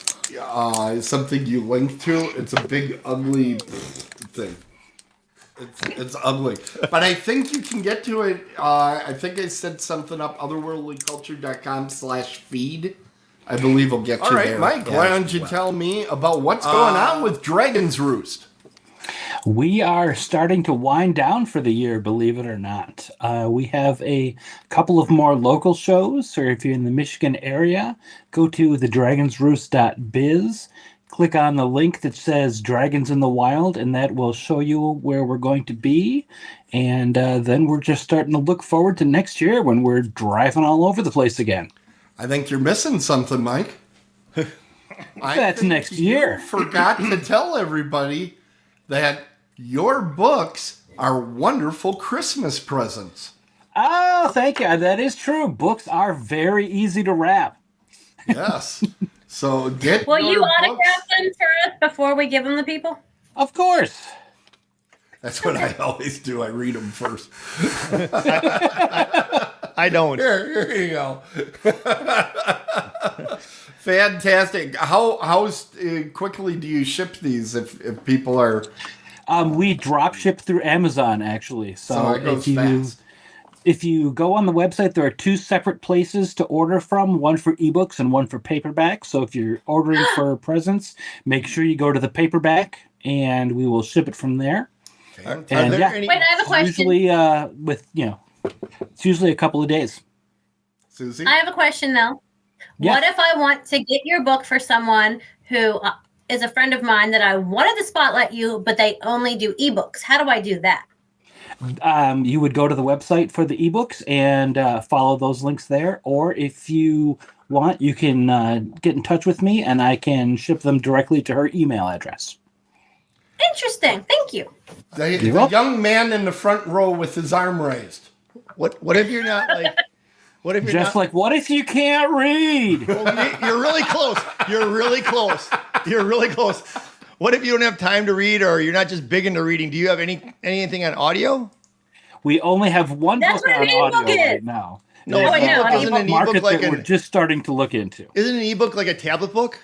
something you link to. It's a big ugly thing. It's ugly, but I think you can get to it. I think I set something up, otherworldlyculture.com/feed. I believe will get you All right, there Mike, why as don't you well. tell me about what's going on with Dragon's Roost? We are starting to wind down for the year, believe it or not. We have a couple of more local shows, so if you're in the Michigan area, go to thedragonsroost.biz, click on the link that says Dragons in the Wild, and that will show you where we're going to be. And then we're just starting to look forward to next year when we're driving all over the place again. I think you're missing something, Mike. That's next year. Forgot to tell everybody that your books are wonderful Christmas presents. Oh, thank you. That is true. Books are very easy to wrap. Yes. So get Will your you books. autograph them for us before we give them to people? Of course. That's what I always do. I read them first. I don't. Here you go. Fantastic. How quickly do you ship these if people are? We drop ship through Amazon, actually. So it goes if you fast. if you go on the website, there are 2 separate places to order from, one for ebooks and one for paperback. So if you're ordering for presents, make sure you go to the paperback and we will ship it from there. Fantastic. And there yeah, any- Wait, I have a question. usually it's usually a couple of days. Susie? I have a question though. Yeah. What if I want to get your book for someone who is a friend of mine that I wanted to spotlight you, but they only do ebooks? How do I do that? You would go to the website for the ebooks and follow those links there. Or if you want, you can get in touch with me and I can ship them directly to her email address. Interesting. Thank you. The welcome. young man in the front row with his arm raised. What if you're not like? What if you're Just not? like, what if you can't read? You're really close. You're really close. You're really close. What if you don't have time to read, or you're not just big into reading? Do you have anything on audio? We only have one That's book what on an ebook audio is. right now. No, Oh, an I know, ebook an isn't ebook. an Market ebook like that we're an just starting to look into. isn't an ebook like a tablet book?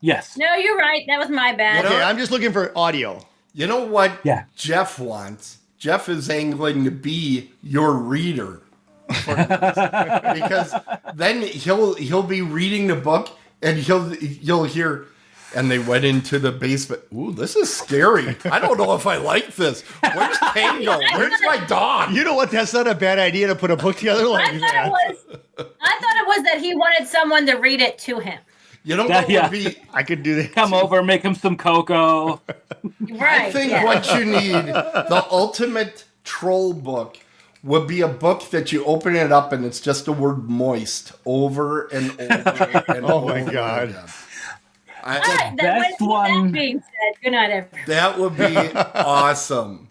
Yes. No, you're right. That was my bad. Okay, I'm just looking for audio. You know what Yeah. Jeff wants? Jeff is angling to be your reader. Because then he'll be reading the book and you'll hear, and they went into the basement. Ooh, this is scary. I don't know if I like this. Where's Tango? Where's my dog? You know what? That's not a bad idea to put a book together like I that. thought it was that he wanted someone to read it to him. You know what Yeah. would be? I could do that. Come over, make him some cocoa. Right. I think yeah. what you need, the ultimate troll book, would be a book that you open it up and it's just the word moist over and over and Oh over. my God. again. All right, best with one- that being said, good night, everyone. That would be awesome.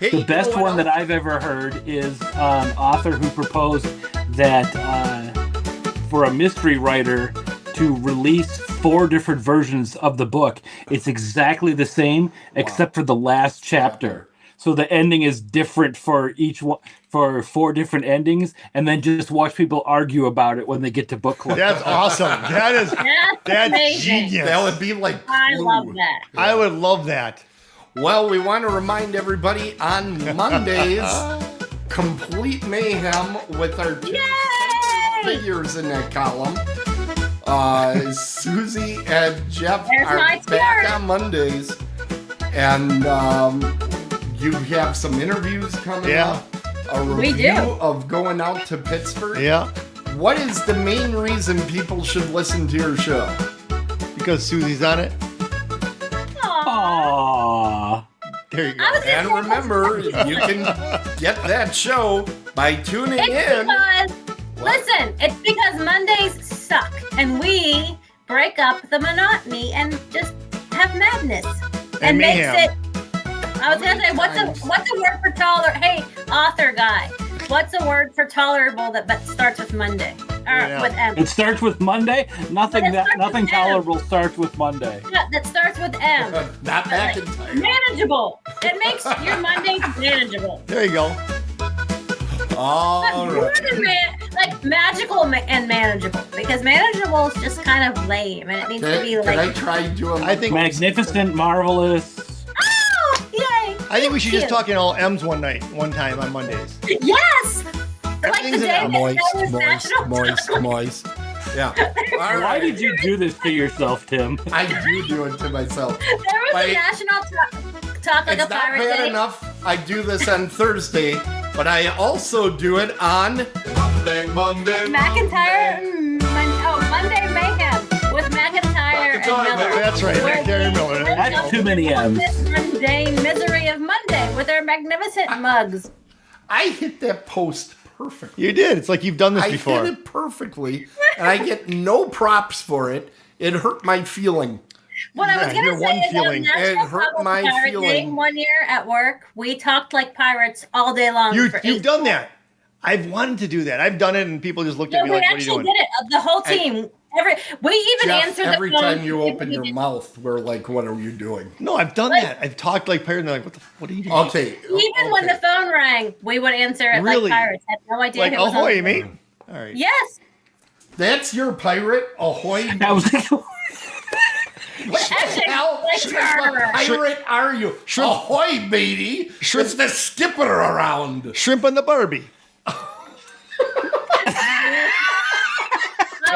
Hey, The best one that I've ever heard is an author who proposed that for a mystery writer to release 4 different versions of the book. It's exactly the same except for the last chapter. So the ending is different for each one, for 4 different endings, and then just watch people argue about it when they get to book club. That's awesome. That's That's amazing. genius. that would be like I Clue. love that. I would love that. Well, we want to remind everybody on Mondays, complete mayhem with our 2 figures in that column. Susie and Jeff There's are my back turn. on Mondays, and you have some interviews coming Yeah. up. A We review do. of going out to Pittsburgh. Yeah. What is the main reason people should listen to your show? Because Susie's on it. Aww. There you go. I was just And remember, you can get that show by tuning It's in. because, listen, it's because Mondays suck, and we break up the monotony and just have madness. And makes mayhem. it. I was gonna say, what's a word for toler? Hey, author guy, what's a word for tolerable that but starts with Monday or Yeah. with M? It starts with Monday. Nothing But it starts nothing with M. tolerable starts with Monday. Yeah, that starts with M. Not McIntyre. Manageable. It makes your Mondays manageable. There you go. All More right. than like magical and manageable, because manageable is just kind of lame, and it needs to be Can I like, try doing? I think Magnificent, marvelous. oh, yay! I think we should just Thank talk in all M's one time on Mondays. you. Yes. Like the Everything's day in that moist, was moist, National moist, moist. Yeah. All Why right. did you do this to yourself, Tim? I do it to myself. There was Wait. a National Talk Like It's a not Pirate bad Day. enough I do this on Thursday, but I also do it on MacIntyre, Monday Mayhem with MacIntyre and Miller. That's right, Where McIntyre and Miller. we That's too many M's. Mundane misery of Monday with our magnificent mugs. I hit that post perfectly. You did. It's like you've done this I before. hit it perfectly, and I get no props for it. It hurt my feeling. What I was Yeah, going your to say one is feeling. on National It hurt Talk Like a my Pirate Day feeling. one year at work, we talked like pirates all day long. for You've 8 done that. I've wanted to do that. I've done it, and people just looked No, at me we like, "What are you actually doing?" did it. The whole team. We even Jeff, answered every the phone. time you open your mouth, we're like, "What are you doing?" No, I've done Like- that. I've talked like pirate, and they're like, "What are you doing?" Okay. Even when the okay. phone rang, we would answer it Really? like pirates. Had no idea Like, who was on ahoy, the mate. phone. All right. Yes. That's your pirate? Ahoy. I was like, What the hell type of pirate are you? Ahoy, matey. It's the skipper around. Shrimp on the Barbie. I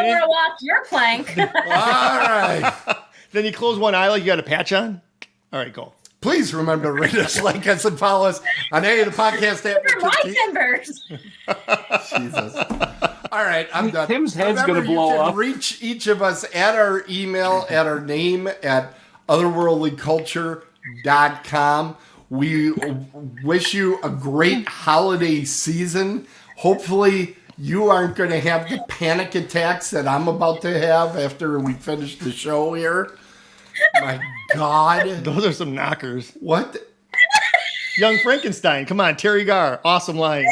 want to watch your plank. All right. Then you close one eye like you got a patch on. All right, go. Please remember to rate us, like us, and follow us on any of the podcast apps. For my timbers. Jesus. All right, I'm done. Tim's head's going to blow you can up. Reach each of us at our email, at our name, at otherworldlyculture.com. We wish you a great holiday season. Hopefully, you aren't going to have the panic attacks that I'm about to have after we finish the show here. My God. Those are some knockers. What? Young Frankenstein. Come on, Terry Garr. Awesome line.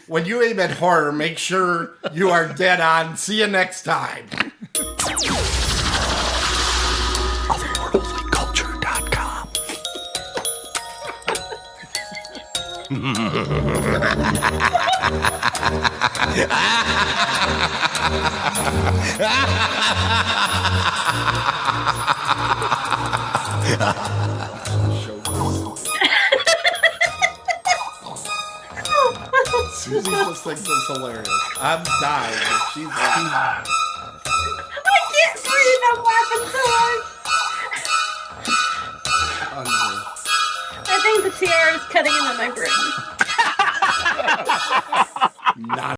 When you aim at horror, make sure you are dead on. See you next time. Otherworldlyculture.com. Suzy just thinks it's hilarious. I'm dying. She's I can't breathe. I'm laughing so hard. I think the tiara is cutting into my brain. not